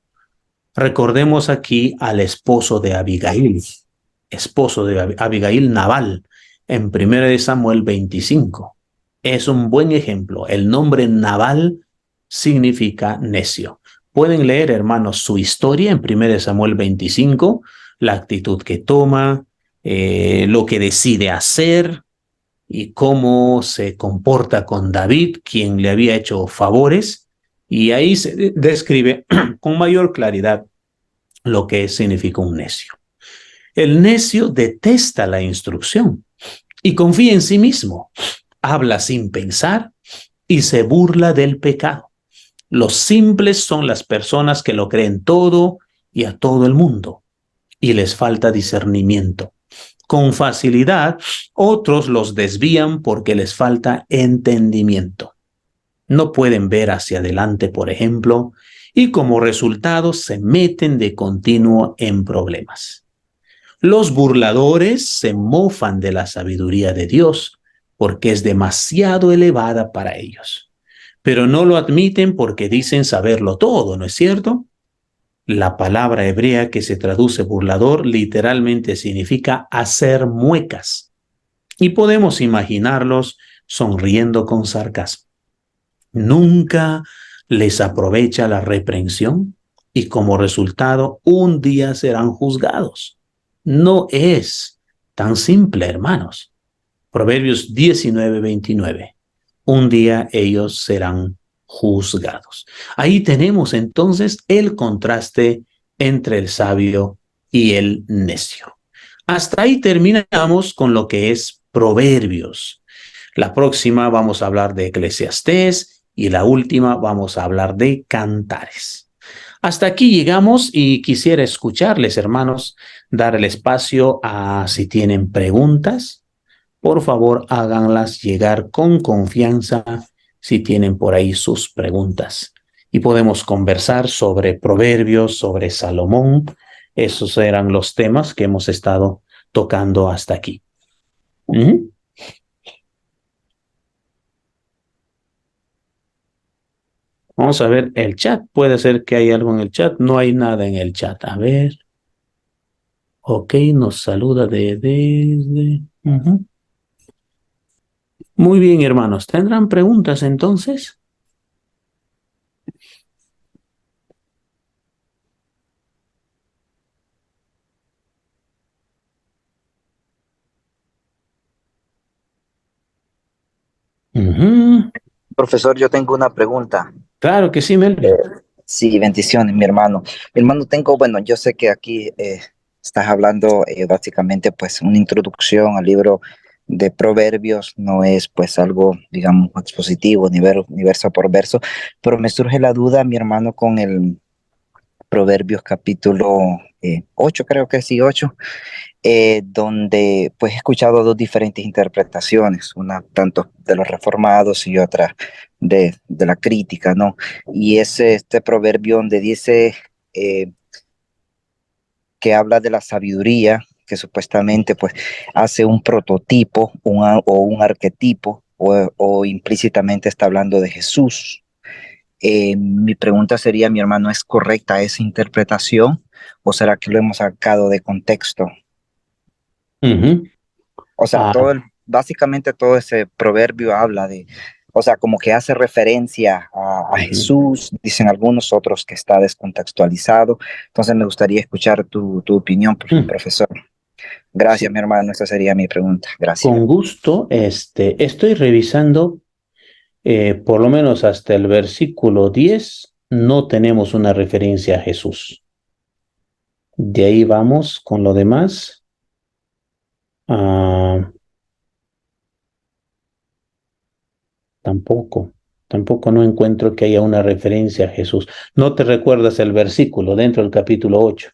Speaker 1: Recordemos aquí al esposo de Abigail, Nabal, en 1 Samuel 25. Es un buen ejemplo. El nombre Nabal significa necio. Pueden leer, hermanos, su historia en 1 Samuel 25, la actitud que toma, lo que decide hacer y cómo se comporta con David, quien le había hecho favores, y ahí se describe con mayor claridad lo que significa un necio. El necio detesta la instrucción y confía en sí mismo, habla sin pensar y se burla del pecado. Los simples son las personas que lo creen todo y a todo el mundo y les falta discernimiento. Con facilidad, otros los desvían porque les falta entendimiento. No pueden ver hacia adelante, por ejemplo, y como resultado se meten de continuo en problemas. Los burladores se mofan de la sabiduría de Dios porque es demasiado elevada para ellos, pero no lo admiten porque dicen saberlo todo, ¿no es cierto? La palabra hebrea que se traduce burlador literalmente significa hacer muecas y podemos imaginarlos sonriendo con sarcasmo. Nunca les aprovecha la reprensión y como resultado un día serán juzgados. No es tan simple, hermanos. Proverbios 19:29. Un día ellos serán juzgados. Ahí tenemos entonces el contraste entre el sabio y el necio. Hasta ahí terminamos con lo que es Proverbios. La próxima vamos a hablar de Eclesiastés y la última vamos a hablar de Cantares. Hasta aquí llegamos y quisiera escucharles, hermanos, dar el espacio a si tienen preguntas. Por favor, háganlas llegar con confianza si tienen por ahí sus preguntas. Y podemos conversar sobre Proverbios, sobre Salomón. Esos eran los temas que hemos estado tocando hasta aquí. Vamos a ver el chat. Puede ser que hay algo en el chat. No hay nada en el chat. A ver. Ok, nos saluda desde... Muy bien, hermanos. ¿Tendrán preguntas entonces?
Speaker 3: Profesor, yo tengo una pregunta.
Speaker 1: Claro que sí, Melvin.
Speaker 3: Sí, bendiciones, mi hermano. Mi hermano, bueno, yo sé que aquí estás hablando básicamente pues una introducción al libro de Proverbios, no es pues algo, digamos, expositivo, ni verso por verso, pero me surge la duda, mi hermano, con el Proverbios capítulo 8, creo que sí, 8, donde pues he escuchado dos diferentes interpretaciones, una tanto de los reformados y otra de la crítica, ¿no? Y es este proverbio donde dice que habla de la sabiduría que supuestamente pues hace un prototipo o un arquetipo o implícitamente está hablando de Jesús. Mi pregunta sería, mi hermano, ¿es correcta esa interpretación o será que lo hemos sacado de contexto?
Speaker 1: Ujú.
Speaker 3: O sea,
Speaker 1: Ah,
Speaker 3: básicamente todo ese proverbio habla de, o sea, como que hace referencia a
Speaker 1: ujú.
Speaker 3: Jesús, dicen algunos otros que está descontextualizado. Entonces me gustaría escuchar tu opinión,
Speaker 1: Mm.
Speaker 3: profesor. Gracias,
Speaker 1: Sí,
Speaker 3: mi hermano, esa sería mi pregunta. Gracias.
Speaker 1: con gusto. Estoy revisando, por lo menos hasta el versículo 10, no tenemos una referencia a Jesús. De ahí vamos con lo demás. Ah, tampoco, tampoco no encuentro que haya una referencia a Jesús. ¿No te recuerdas el versículo dentro del capítulo 8?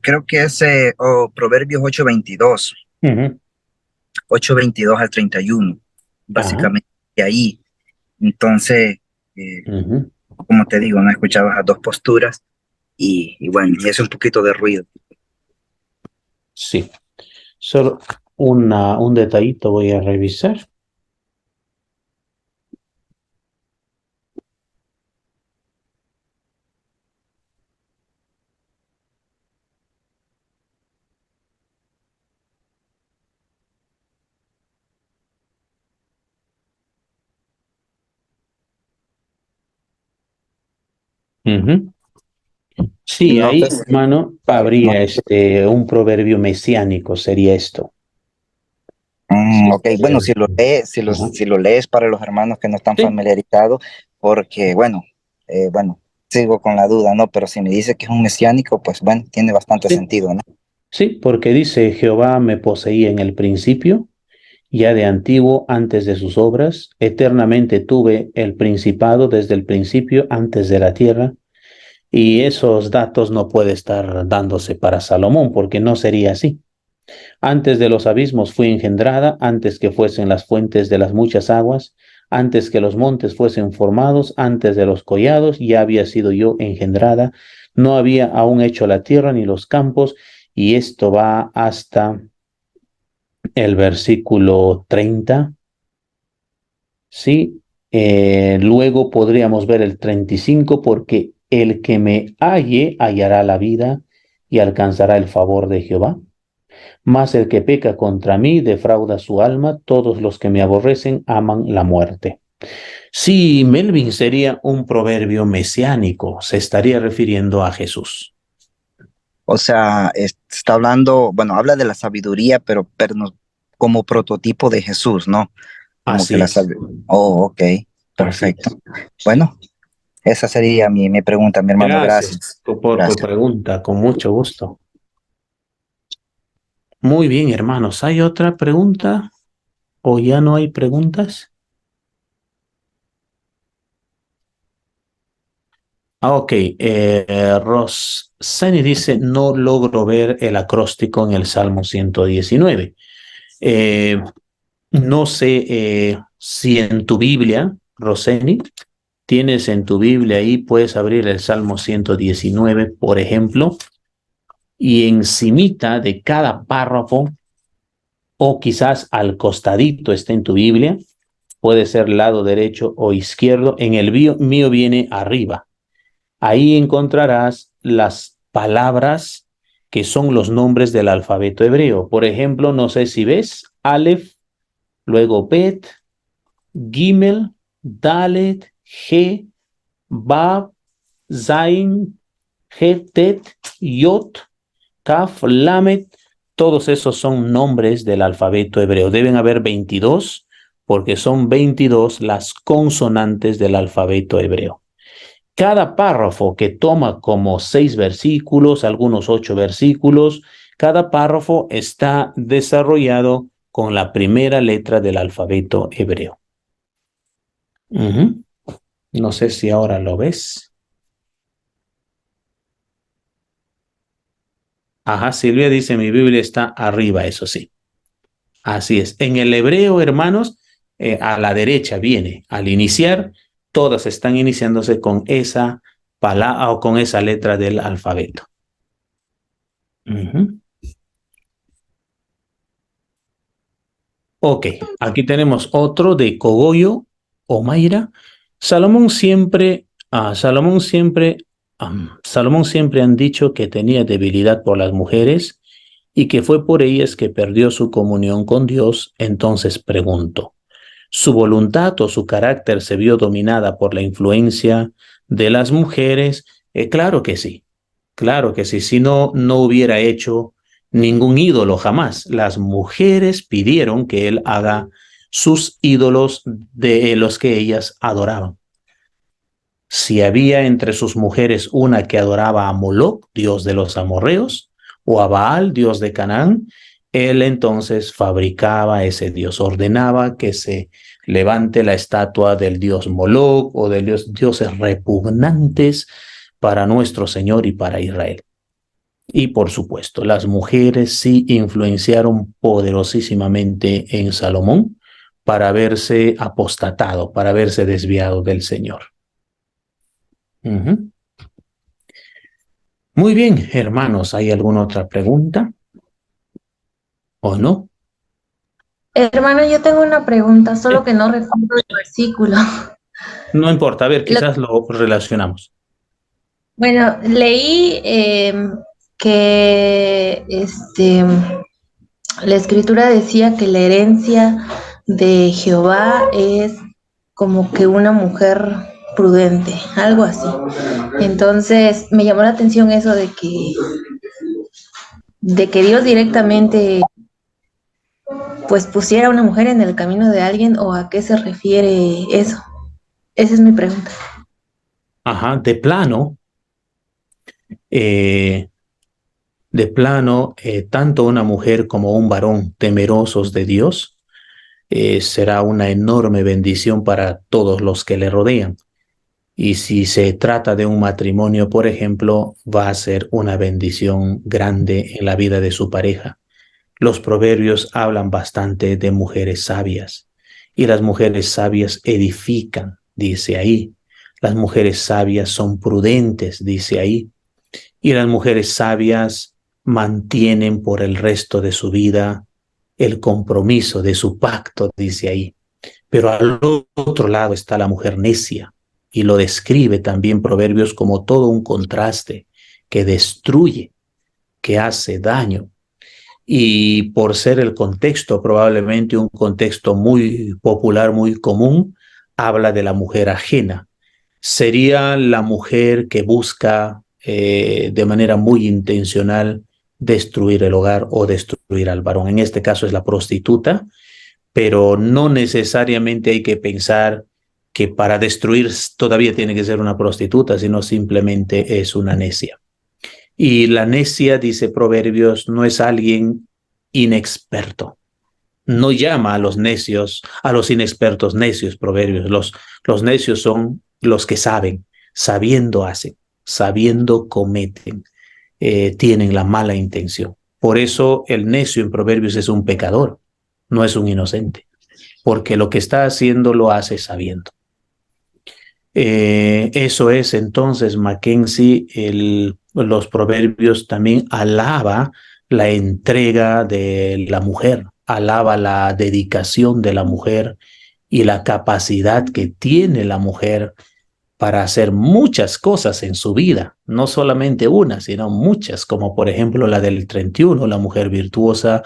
Speaker 3: Creo que es Proverbios 8:22,
Speaker 1: Ujú.
Speaker 3: 8:22 al 31,
Speaker 1: Ajá.
Speaker 3: básicamente ahí. Entonces, eh,
Speaker 1: Ujú.
Speaker 3: como te digo, no escuchaba las dos posturas y bueno, y es un poquito de ruido.
Speaker 1: Sí, solo un detallito voy a revisar. Ujú. Sí,
Speaker 3: No
Speaker 1: ahí,
Speaker 3: sé si,
Speaker 1: hermano,
Speaker 3: no,
Speaker 1: habría un proverbio mesiánico, sería esto. Sí,
Speaker 3: ok,
Speaker 1: sería
Speaker 3: bueno, si lo
Speaker 1: esto.
Speaker 3: lees,
Speaker 1: Ajá.
Speaker 3: si lo lees para los hermanos que no están
Speaker 1: Sí,
Speaker 3: familiarizados, porque bueno, sigo con la duda, ¿no? Pero si me dice que es un mesiánico, pues bueno, tiene bastante
Speaker 1: sí,
Speaker 3: sentido, ¿no?
Speaker 1: sí, porque dice, Jehová me poseía en el principio, ya de antiguo, antes de sus obras, eternamente tuve el principado desde el principio, antes de la tierra, y esos datos no puede estar dándose para Salomón, porque no sería así. Antes de los abismos fui engendrada, antes que fuesen las fuentes de las muchas aguas, antes que los montes fuesen formados, antes de los collados, ya había sido yo engendrada, no había aún hecho la tierra ni los campos, y esto va hasta el versículo 30, ¿sí? Luego podríamos ver el 35, porque el que me halle hallará la vida y alcanzará el favor de Jehová. Mas el que peca contra mí defrauda su alma, todos los que me aborrecen aman la muerte. Sí, Melvin, sería un proverbio mesiánico, se estaría refiriendo a Jesús.
Speaker 3: O sea, está hablando, bueno, habla de la sabiduría, pero como prototipo de Jesús, ¿no? Como que
Speaker 1: Así
Speaker 3: la
Speaker 1: es,
Speaker 3: sabiduría. Oh, ok,
Speaker 1: así
Speaker 3: perfecto.
Speaker 1: es. Sí.
Speaker 3: Bueno, esa sería mi pregunta, mi hermano.
Speaker 1: Gracias
Speaker 3: Gracias.
Speaker 1: por tu
Speaker 3: Gracias.
Speaker 1: pregunta, con mucho gusto. Muy bien, hermanos, ¿hay otra pregunta o ya no hay preguntas? Ok, Rossani dice, no logro ver el acróstico en el Salmo 119. Eh, no sé si en tu Biblia, Roseni, tienes en tu Biblia ahí, puedes abrir el Salmo 119, por ejemplo, y encimita de cada párrafo, o quizás al costadito está en tu Biblia, puede ser lado derecho o izquierdo, en el mío viene arriba. Ahí encontrarás las palabras que son los nombres del alfabeto hebreo. Por ejemplo, no sé si ves, Aleph, luego Bet, Gimel, Dalet, He, Bab, Zain, Hetet, Yot, Kaf, Lamet. Todos esos son nombres del alfabeto hebreo. Deben haber 22 porque son 22 las consonantes del alfabeto hebreo. Cada párrafo que toma como 6 versículos, algunos 8 versículos, cada párrafo está desarrollado con la primera letra del alfabeto hebreo. No sé si ahora lo ves. Ajá, Silvia dice, mi Biblia está arriba, eso sí. Así es. En el hebreo, hermanos, a la derecha viene, al iniciar, todas están iniciándose con esa palabra o con esa letra del alfabeto. Uh-huh. Ok, aquí tenemos otro de Cogollo o Mayra. Salomón siempre, Salomón siempre han dicho que tenía debilidad por las mujeres y que fue por ellas que perdió su comunión con Dios. Entonces pregunto, ¿su voluntad o su carácter se vio dominada por la influencia de las mujeres? Claro que sí. Claro que sí, si no, no hubiera hecho ningún ídolo jamás. Las mujeres pidieron que él haga sus ídolos de los que ellas adoraban. Si había entre sus mujeres una que adoraba a Moloc, dios de los amorreos, o a Baal, dios de Canaán, él entonces fabricaba ese dios, ordenaba que se levante la estatua del dios Moloc o de dioses repugnantes para nuestro Señor y para Israel. Y por supuesto, las mujeres sí influenciaron poderosísimamente en Salomón para verse apostatado, para verse desviado del Señor. Uh-huh. Muy bien, hermanos, ¿hay alguna otra pregunta? ¿O no?
Speaker 2: Hermano, yo tengo una pregunta, solo que no recuerdo el versículo.
Speaker 1: No importa, a ver,
Speaker 2: Lo-
Speaker 1: quizás lo relacionamos.
Speaker 2: bueno, leí que la escritura decía que la herencia de Jehová es como que una mujer prudente, algo así. Entonces me llamó la atención eso de que Dios directamente pues pusiera a una mujer en el camino de alguien, o a qué se refiere eso. Esa es mi pregunta.
Speaker 1: Ajá, eh, tanto una mujer como un varón temerosos de Dios será una enorme bendición para todos los que le rodean. Y si se trata de un matrimonio, por ejemplo, va a ser una bendición grande en la vida de su pareja. Los proverbios hablan bastante de mujeres sabias y las mujeres sabias edifican, dice ahí. Las mujeres sabias son prudentes, dice ahí. Y las mujeres sabias mantienen por el resto de su vida el compromiso de su pacto, dice ahí. Pero al otro lado está la mujer necia y lo describe también Proverbios como todo un contraste que destruye, que hace daño. Y por ser el contexto probablemente un contexto muy popular, muy común, habla de la mujer ajena. Sería la mujer que busca de manera muy intencional destruir el hogar o destruir al varón. En este caso es la prostituta, pero no necesariamente hay que pensar que para destruir todavía tiene que ser una prostituta, sino simplemente es una necia. Y la necia, dice Proverbios, no es alguien inexperto. No llama a los necios, a los inexpertos necios, Proverbios. Los necios son los que saben, sabiendo hacen, sabiendo cometen, tienen la mala intención. Por eso el necio en Proverbios es un pecador, no es un inocente, porque lo que está haciendo lo hace sabiendo. Eso es entonces, Mackenzie, los proverbios también alaba la entrega de la mujer, alaba la dedicación de la mujer y la capacidad que tiene la mujer para hacer muchas cosas en su vida, no solamente una, sino muchas, como por ejemplo la del 31, la mujer virtuosa,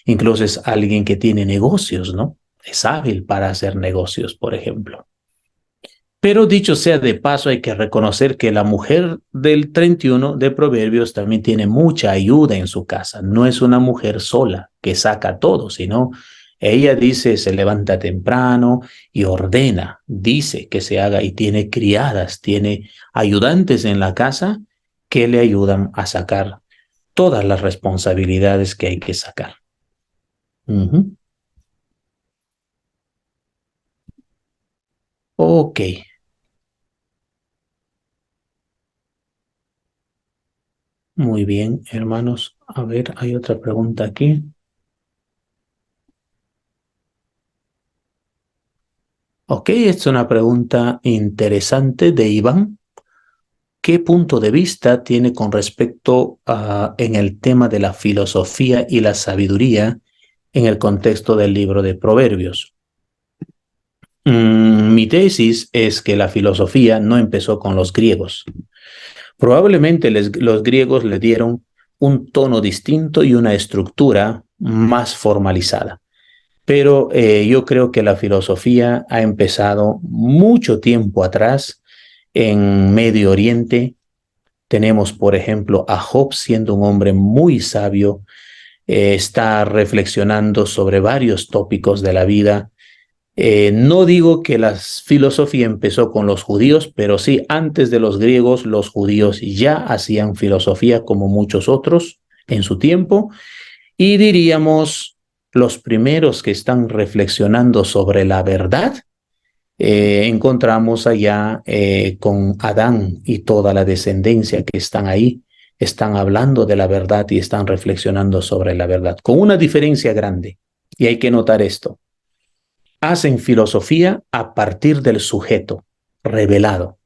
Speaker 1: incluso es alguien que tiene negocios, ¿no? Es hábil para hacer negocios, por ejemplo. Pero dicho sea de paso, hay que reconocer que la mujer del 31 de Proverbios también tiene mucha ayuda en su casa. No es una mujer sola que saca todo, sino ella dice, se levanta temprano y ordena, dice que se haga y tiene criadas, tiene ayudantes en la casa que le ayudan a sacar todas las responsabilidades que hay que sacar. Uh-huh. Ok, muy bien, hermanos. A ver, hay otra pregunta aquí. Ok, es una pregunta interesante de Iván. ¿Qué punto de vista tiene con respecto a en el tema de la filosofía y la sabiduría en el contexto del libro de Proverbios? Mi tesis es que la filosofía no empezó con los griegos. Probablemente los griegos le dieron un tono distinto y una estructura más formalizada. Pero yo creo que la filosofía ha empezado mucho tiempo atrás en Medio Oriente. Tenemos, por ejemplo, a Job siendo un hombre muy sabio, está reflexionando sobre varios tópicos de la vida. No digo que la filosofía empezó con los judíos, pero sí, antes de los griegos, los judíos ya hacían filosofía como muchos otros en su tiempo, y diríamos, los primeros que están reflexionando sobre la verdad, encontramos allá con Adán y toda la descendencia que están ahí, están hablando de la verdad y están reflexionando sobre la verdad, con una diferencia grande, y hay que notar esto. Hacen filosofía a partir del sujeto revelado.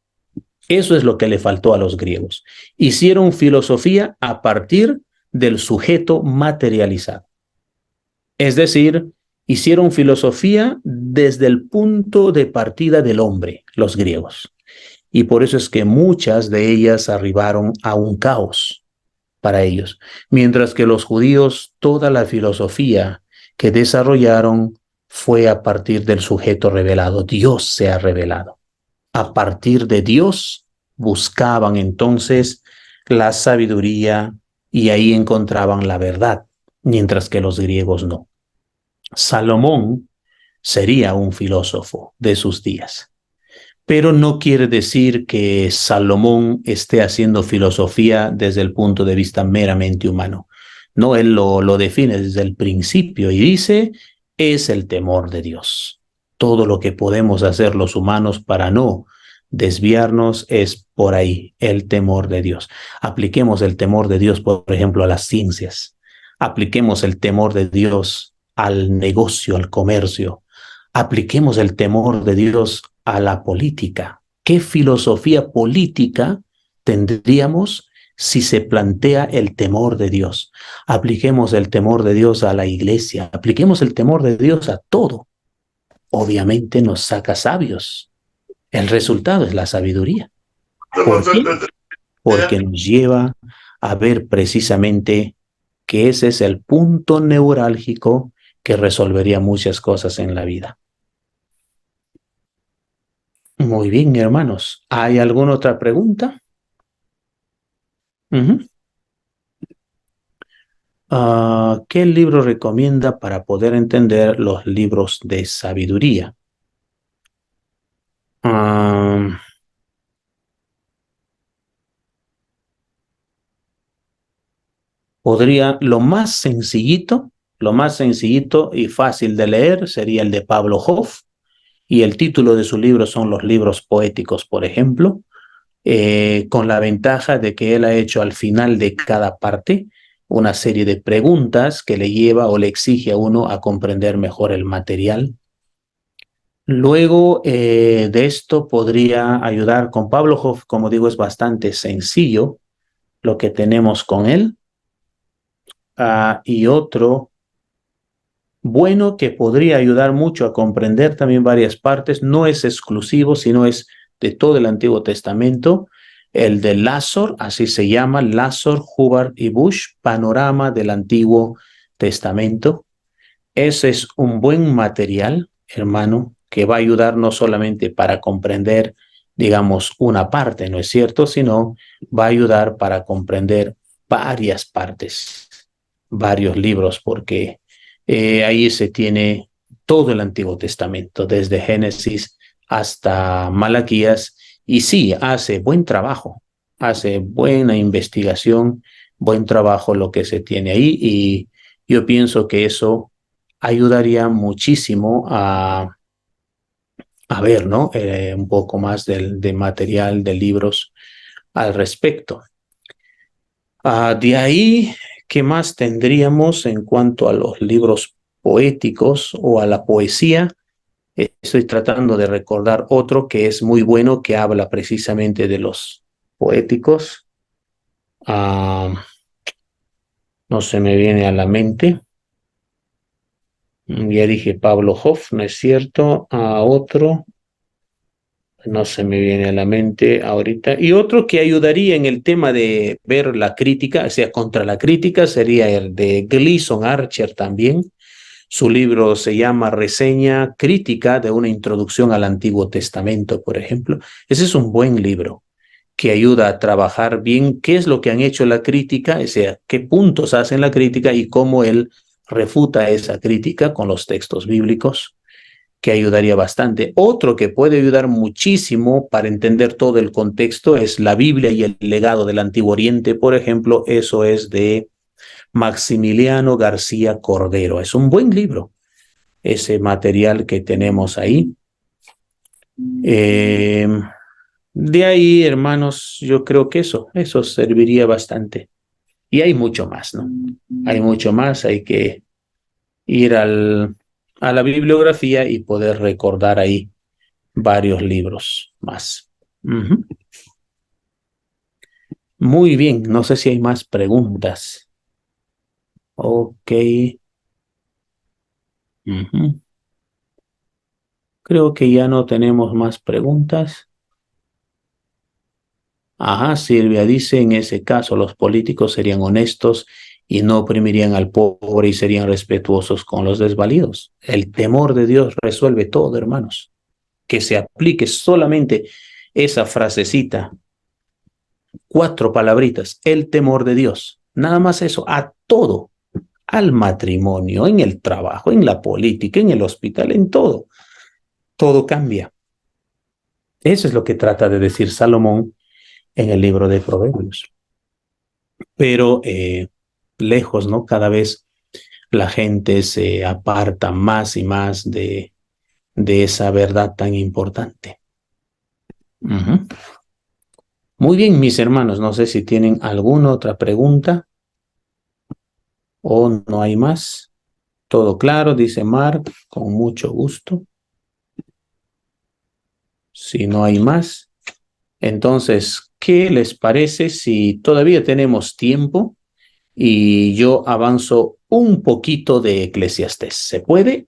Speaker 1: Eso es lo que le faltó a los griegos. Hicieron filosofía a partir del sujeto materializado. Es decir, hicieron filosofía desde el punto de partida del hombre, los griegos. Y por eso es que muchas de ellas arribaron a un caos para ellos. Mientras que los judíos, toda la filosofía que desarrollaron fue a partir del sujeto revelado. Dios se ha revelado. A partir de Dios buscaban entonces la sabiduría y ahí encontraban la verdad, mientras que los griegos no. Salomón sería un filósofo de sus días, pero no quiere decir que Salomón esté haciendo filosofía desde el punto de vista meramente humano. No, él lo define desde el principio y dice, es el temor de Dios. Todo lo que podemos hacer los humanos para no desviarnos es por ahí, el temor de Dios. Apliquemos el temor de Dios, por ejemplo, a las ciencias. Apliquemos el temor de Dios al negocio, al comercio. Apliquemos el temor de Dios a la política. ¿Qué filosofía política tendríamos si se plantea el temor de Dios? Apliquemos el temor de Dios a la iglesia, apliquemos el temor de Dios a todo. Obviamente nos saca sabios. El resultado es la sabiduría. ¿Por qué? Porque nos lleva a ver precisamente que ese es el punto neurálgico que resolvería muchas cosas en la vida. Muy bien, hermanos. ¿Hay alguna otra pregunta? ¿Qué libro recomienda para poder entender los libros de sabiduría? Lo más sencillito y fácil de leer sería el de Pablo Hoff, y el título de su libro son los libros poéticos, por ejemplo, con la ventaja de que él ha hecho al final de cada parte una serie de preguntas que le lleva o le exige a uno a comprender mejor el material. Luego de esto podría ayudar con Pablo Hoff, como digo, es bastante sencillo lo que tenemos con él. Y otro bueno que podría ayudar mucho a comprender también varias partes, no es exclusivo, sino es de todo el Antiguo Testamento, el de Lázaro, así se llama, Lázaro, Hubbard y Bush, Panorama del Antiguo Testamento. Ese es un buen material, hermano, que va a ayudar no solamente para comprender, digamos, una parte, ¿no es cierto?, sino va a ayudar para comprender varias partes, varios libros, porque ahí se tiene todo el Antiguo Testamento, desde Génesis hasta Malaquías, y sí, hace buen trabajo, hace buena investigación, buen trabajo lo que se tiene ahí, y yo pienso que eso ayudaría muchísimo a ver, ¿no? Un poco más de material, de libros al respecto. De ahí, ¿qué más tendríamos en cuanto a los libros poéticos o a la poesía? Estoy tratando de recordar otro que es muy bueno, que habla precisamente de los poéticos. No se me viene a la mente. Ya dije Pablo Hoff, ¿no es cierto? Otro, no se me viene a la mente ahorita. Y otro que ayudaría en el tema de ver la crítica, o sea, contra la crítica, sería el de Gleason Archer también. Su libro se llama Reseña crítica de una introducción al Antiguo Testamento, por ejemplo. Ese es un buen libro que ayuda a trabajar bien qué es lo que han hecho la crítica, o sea, qué puntos hacen la crítica y cómo él refuta esa crítica con los textos bíblicos, que ayudaría bastante. Otro que puede ayudar muchísimo para entender todo el contexto es la Biblia y el legado del Antiguo Oriente, por ejemplo. Eso es de Maximiliano García Cordero. Es un buen libro, ese material que tenemos ahí. De ahí, hermanos, yo creo que eso serviría bastante. Y hay mucho más, ¿no? Hay mucho más, hay que ir a la bibliografía y poder recordar ahí varios libros más. Muy bien, no sé si hay más preguntas. Ok. Creo que ya no tenemos más preguntas. Ajá, Silvia dice, en ese caso los políticos serían honestos y no oprimirían al pobre y serían respetuosos con los desvalidos. El temor de Dios resuelve todo, hermanos. Que se aplique solamente esa frasecita, 4 palabritas, el temor de Dios. Nada más eso, a todo, al matrimonio, en el trabajo, en la política, en el hospital, en todo. Todo cambia. Eso es lo que trata de decir Salomón en el libro de Proverbios. Pero lejos, ¿no? Cada vez la gente se aparta más y más de esa verdad tan importante. Muy bien, mis hermanos, no sé si tienen alguna otra pregunta o no hay más. Todo claro, dice Mark, con mucho gusto. Si no hay más, entonces, ¿qué les parece si todavía tenemos tiempo y yo avanzo un poquito de Eclesiastés? ¿Se puede?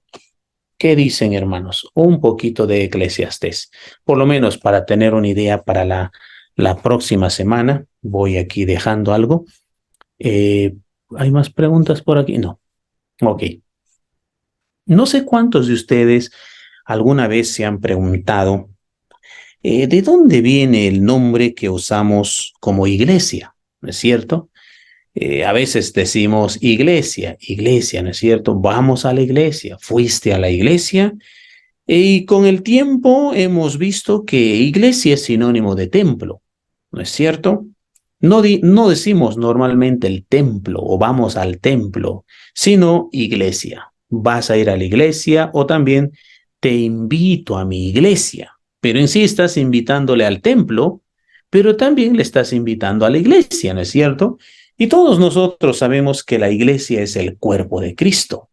Speaker 1: ¿Qué dicen, hermanos? Un poquito de Eclesiastés, por lo menos para tener una idea para la próxima semana. Voy aquí dejando algo. ¿Hay más preguntas por aquí? No. Ok. No sé cuántos de ustedes alguna vez se han preguntado ¿de dónde viene el nombre que usamos como iglesia? ¿No es cierto? A veces decimos iglesia, iglesia, ¿no es cierto? Vamos a la iglesia, fuiste a la iglesia. Y con el tiempo hemos visto que iglesia es sinónimo de templo, ¿no es cierto? No decimos normalmente el templo o vamos al templo, sino iglesia. Vas a ir a la iglesia o también te invito a mi iglesia. Pero en sí estás invitándole al templo, pero también le estás invitando a la iglesia, ¿no es cierto? Y todos nosotros sabemos que la iglesia es el cuerpo de Cristo.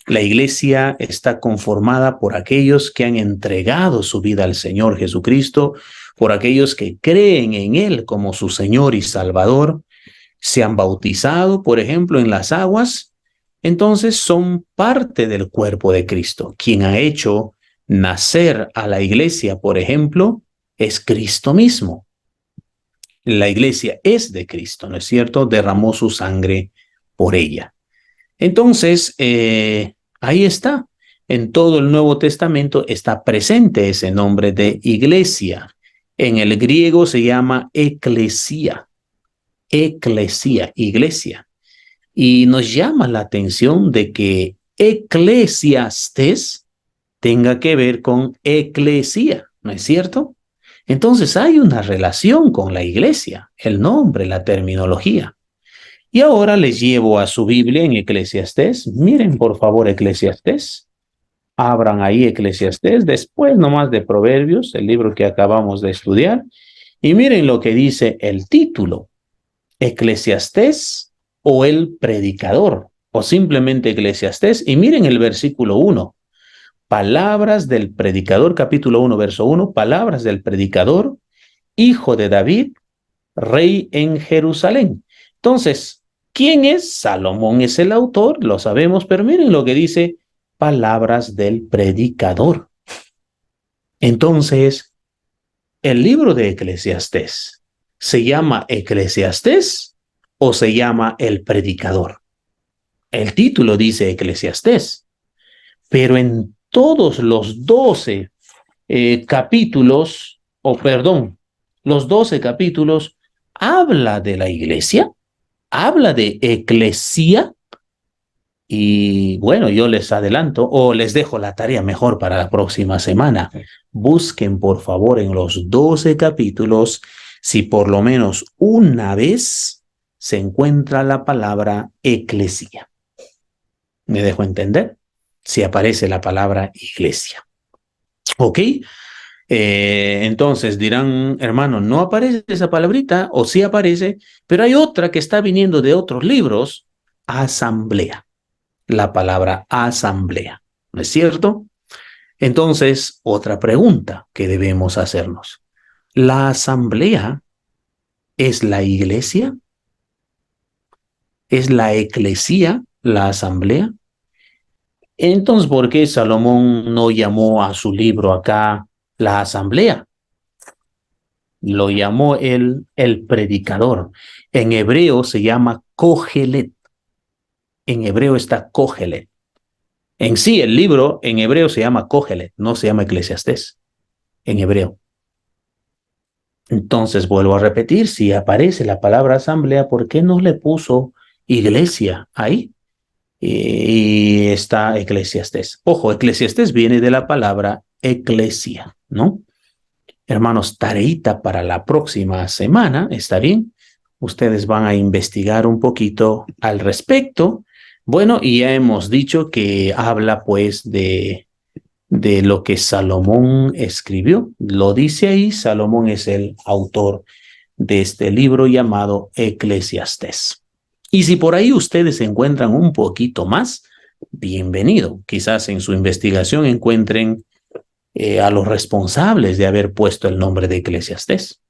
Speaker 1: La iglesia está conformada por aquellos que han entregado su vida al Señor Jesucristo, por aquellos que creen en Él como su Señor y Salvador, se han bautizado, por ejemplo, en las aguas, entonces son parte del cuerpo de Cristo. Quien ha hecho nacer a la iglesia, por ejemplo, es Cristo mismo. La iglesia es de Cristo, ¿no es cierto? Derramó su sangre por ella. Entonces, ahí está. En todo el Nuevo Testamento está presente ese nombre de iglesia. En el griego se llama eclesia. Eclesia, iglesia. Y nos llama la atención de que eclesiastes tenga que ver con eclesia, ¿no es cierto? Entonces hay una relación con la iglesia, el nombre, la terminología. Y ahora les llevo a su Biblia en Eclesiastés. Miren, por favor, Eclesiastés. Abran ahí Eclesiastés, después nomás de Proverbios, el libro que acabamos de estudiar. Y miren lo que dice el título. Eclesiastés o el predicador, o simplemente Eclesiastés. Y miren el versículo 1. palabras del predicador, capítulo 1, verso 1, palabras del predicador, hijo de David, rey en Jerusalén. Entonces, ¿quién es? Salomón es el autor, lo sabemos, pero miren lo que dice, palabras del predicador. Entonces, el libro de Eclesiastés, ¿se llama Eclesiastés o se llama el predicador? El título dice Eclesiastés, pero en todos los 12 capítulos, o perdón, los 12 capítulos, habla de la iglesia, habla de eclesía, y bueno, yo les adelanto o les dejo la tarea mejor para la próxima semana. Busquen por favor en los 12 capítulos si por lo menos una vez se encuentra la palabra eclesía. ¿Me dejo entender? Si aparece la palabra iglesia. ¿Ok? Entonces dirán, hermano, no aparece esa palabrita, o sí aparece, pero hay otra que está viniendo de otros libros, asamblea. La palabra asamblea, ¿no es cierto? Entonces, otra pregunta que debemos hacernos. ¿La asamblea es la iglesia? ¿Es la eclesía la asamblea? Entonces, ¿por qué Salomón no llamó a su libro acá la asamblea? Lo llamó él el predicador. En hebreo se llama Kohelet. En hebreo está Kohelet. En sí, el libro en hebreo se llama Kohelet, no se llama Eclesiastés, en hebreo. Entonces, vuelvo a repetir, si aparece la palabra asamblea, ¿por qué no le puso iglesia ahí? Y está Eclesiastés. Ojo, Eclesiastés viene de la palabra eclesia, ¿no? Hermanos, tareita para la próxima semana, ¿está bien? Ustedes van a investigar un poquito al respecto. Bueno, y ya hemos dicho que habla pues de lo que Salomón escribió. Lo dice ahí, Salomón es el autor de este libro llamado Eclesiastés. Y si por ahí ustedes encuentran un poquito más, bienvenido. Quizás en su investigación encuentren a los responsables de haber puesto el nombre de Eclesiastés.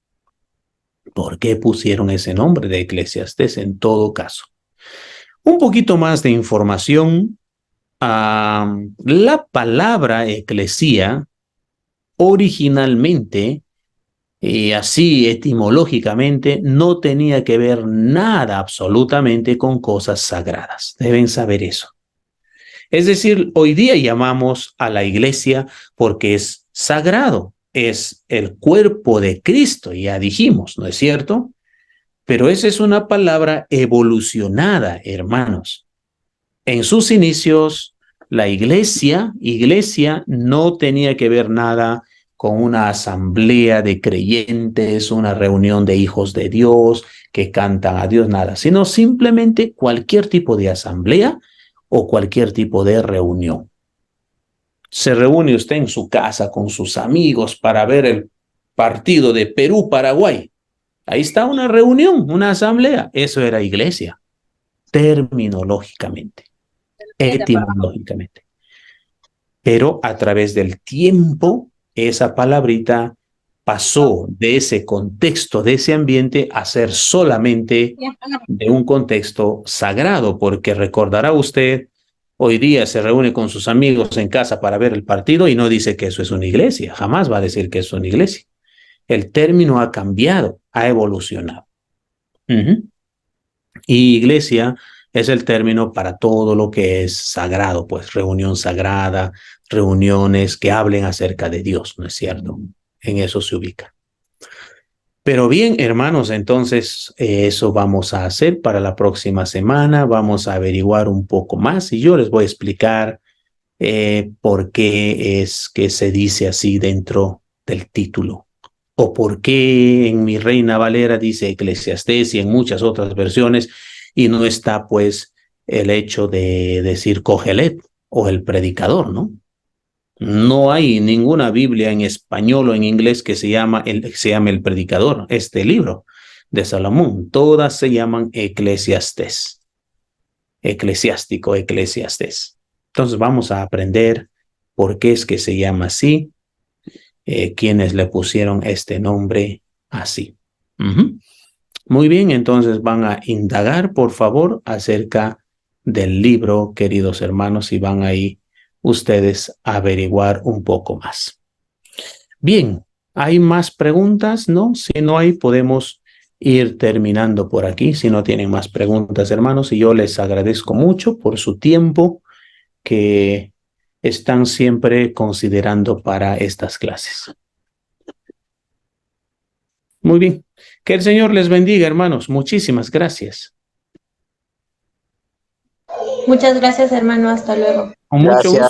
Speaker 1: ¿Por qué pusieron ese nombre de Eclesiastés en todo caso? Un poquito más de información. La palabra eclesía originalmente, así etimológicamente, no tenía que ver nada absolutamente con cosas sagradas. Deben saber eso. Es decir, hoy día llamamos a la iglesia porque es sagrado, es el cuerpo de Cristo, ya dijimos, ¿no es cierto? Pero esa es una palabra evolucionada, hermanos. En sus inicios, la iglesia no tenía que ver nada con una asamblea de creyentes, una reunión de hijos de Dios que cantan a Dios, nada, sino simplemente cualquier tipo de asamblea o cualquier tipo de reunión. Se reúne usted en su casa con sus amigos para ver el partido de Perú-Paraguay. Ahí está una reunión, una asamblea. Eso era iglesia, terminológicamente, etimológicamente. Pero a través del tiempo, esa palabrita pasó de ese contexto, de ese ambiente, a ser solamente de un contexto sagrado, porque recordará usted, hoy día se reúne con sus amigos en casa para ver el partido y no dice que eso es una iglesia, jamás va a decir que eso es una iglesia. El término ha cambiado, ha evolucionado. Y iglesia es el término para todo lo que es sagrado, pues reunión sagrada, reuniones que hablen acerca de Dios, ¿no es cierto? En eso se ubica. Pero bien, hermanos, entonces eso vamos a hacer para la próxima semana. Vamos a averiguar un poco más y yo les voy a explicar por qué es que se dice así dentro del título. O por qué en mi Reina Valera dice Eclesiastés y en muchas otras versiones y no está pues el hecho de decir Kohelet o el predicador, ¿no? No hay ninguna Biblia en español o en inglés que se llame el predicador, este libro de Salomón. Todas se llaman Eclesiastés, eclesiástico, Eclesiastés. Entonces vamos a aprender por qué es que se llama así, quienes le pusieron este nombre así. Muy bien, entonces van a indagar, por favor, acerca del libro, queridos hermanos, y van ahí ustedes a averiguar un poco más. Bien, ¿hay más preguntas? ¿No? Si no hay, podemos ir terminando por aquí. Si no tienen más preguntas, hermanos, y yo les agradezco mucho por su tiempo que están siempre considerando para estas clases. Muy bien. Que el Señor les bendiga, hermanos. Muchísimas gracias.
Speaker 2: Muchas gracias, hermano. Hasta luego.
Speaker 1: Con mucho
Speaker 3: Gracias.
Speaker 1: gusto.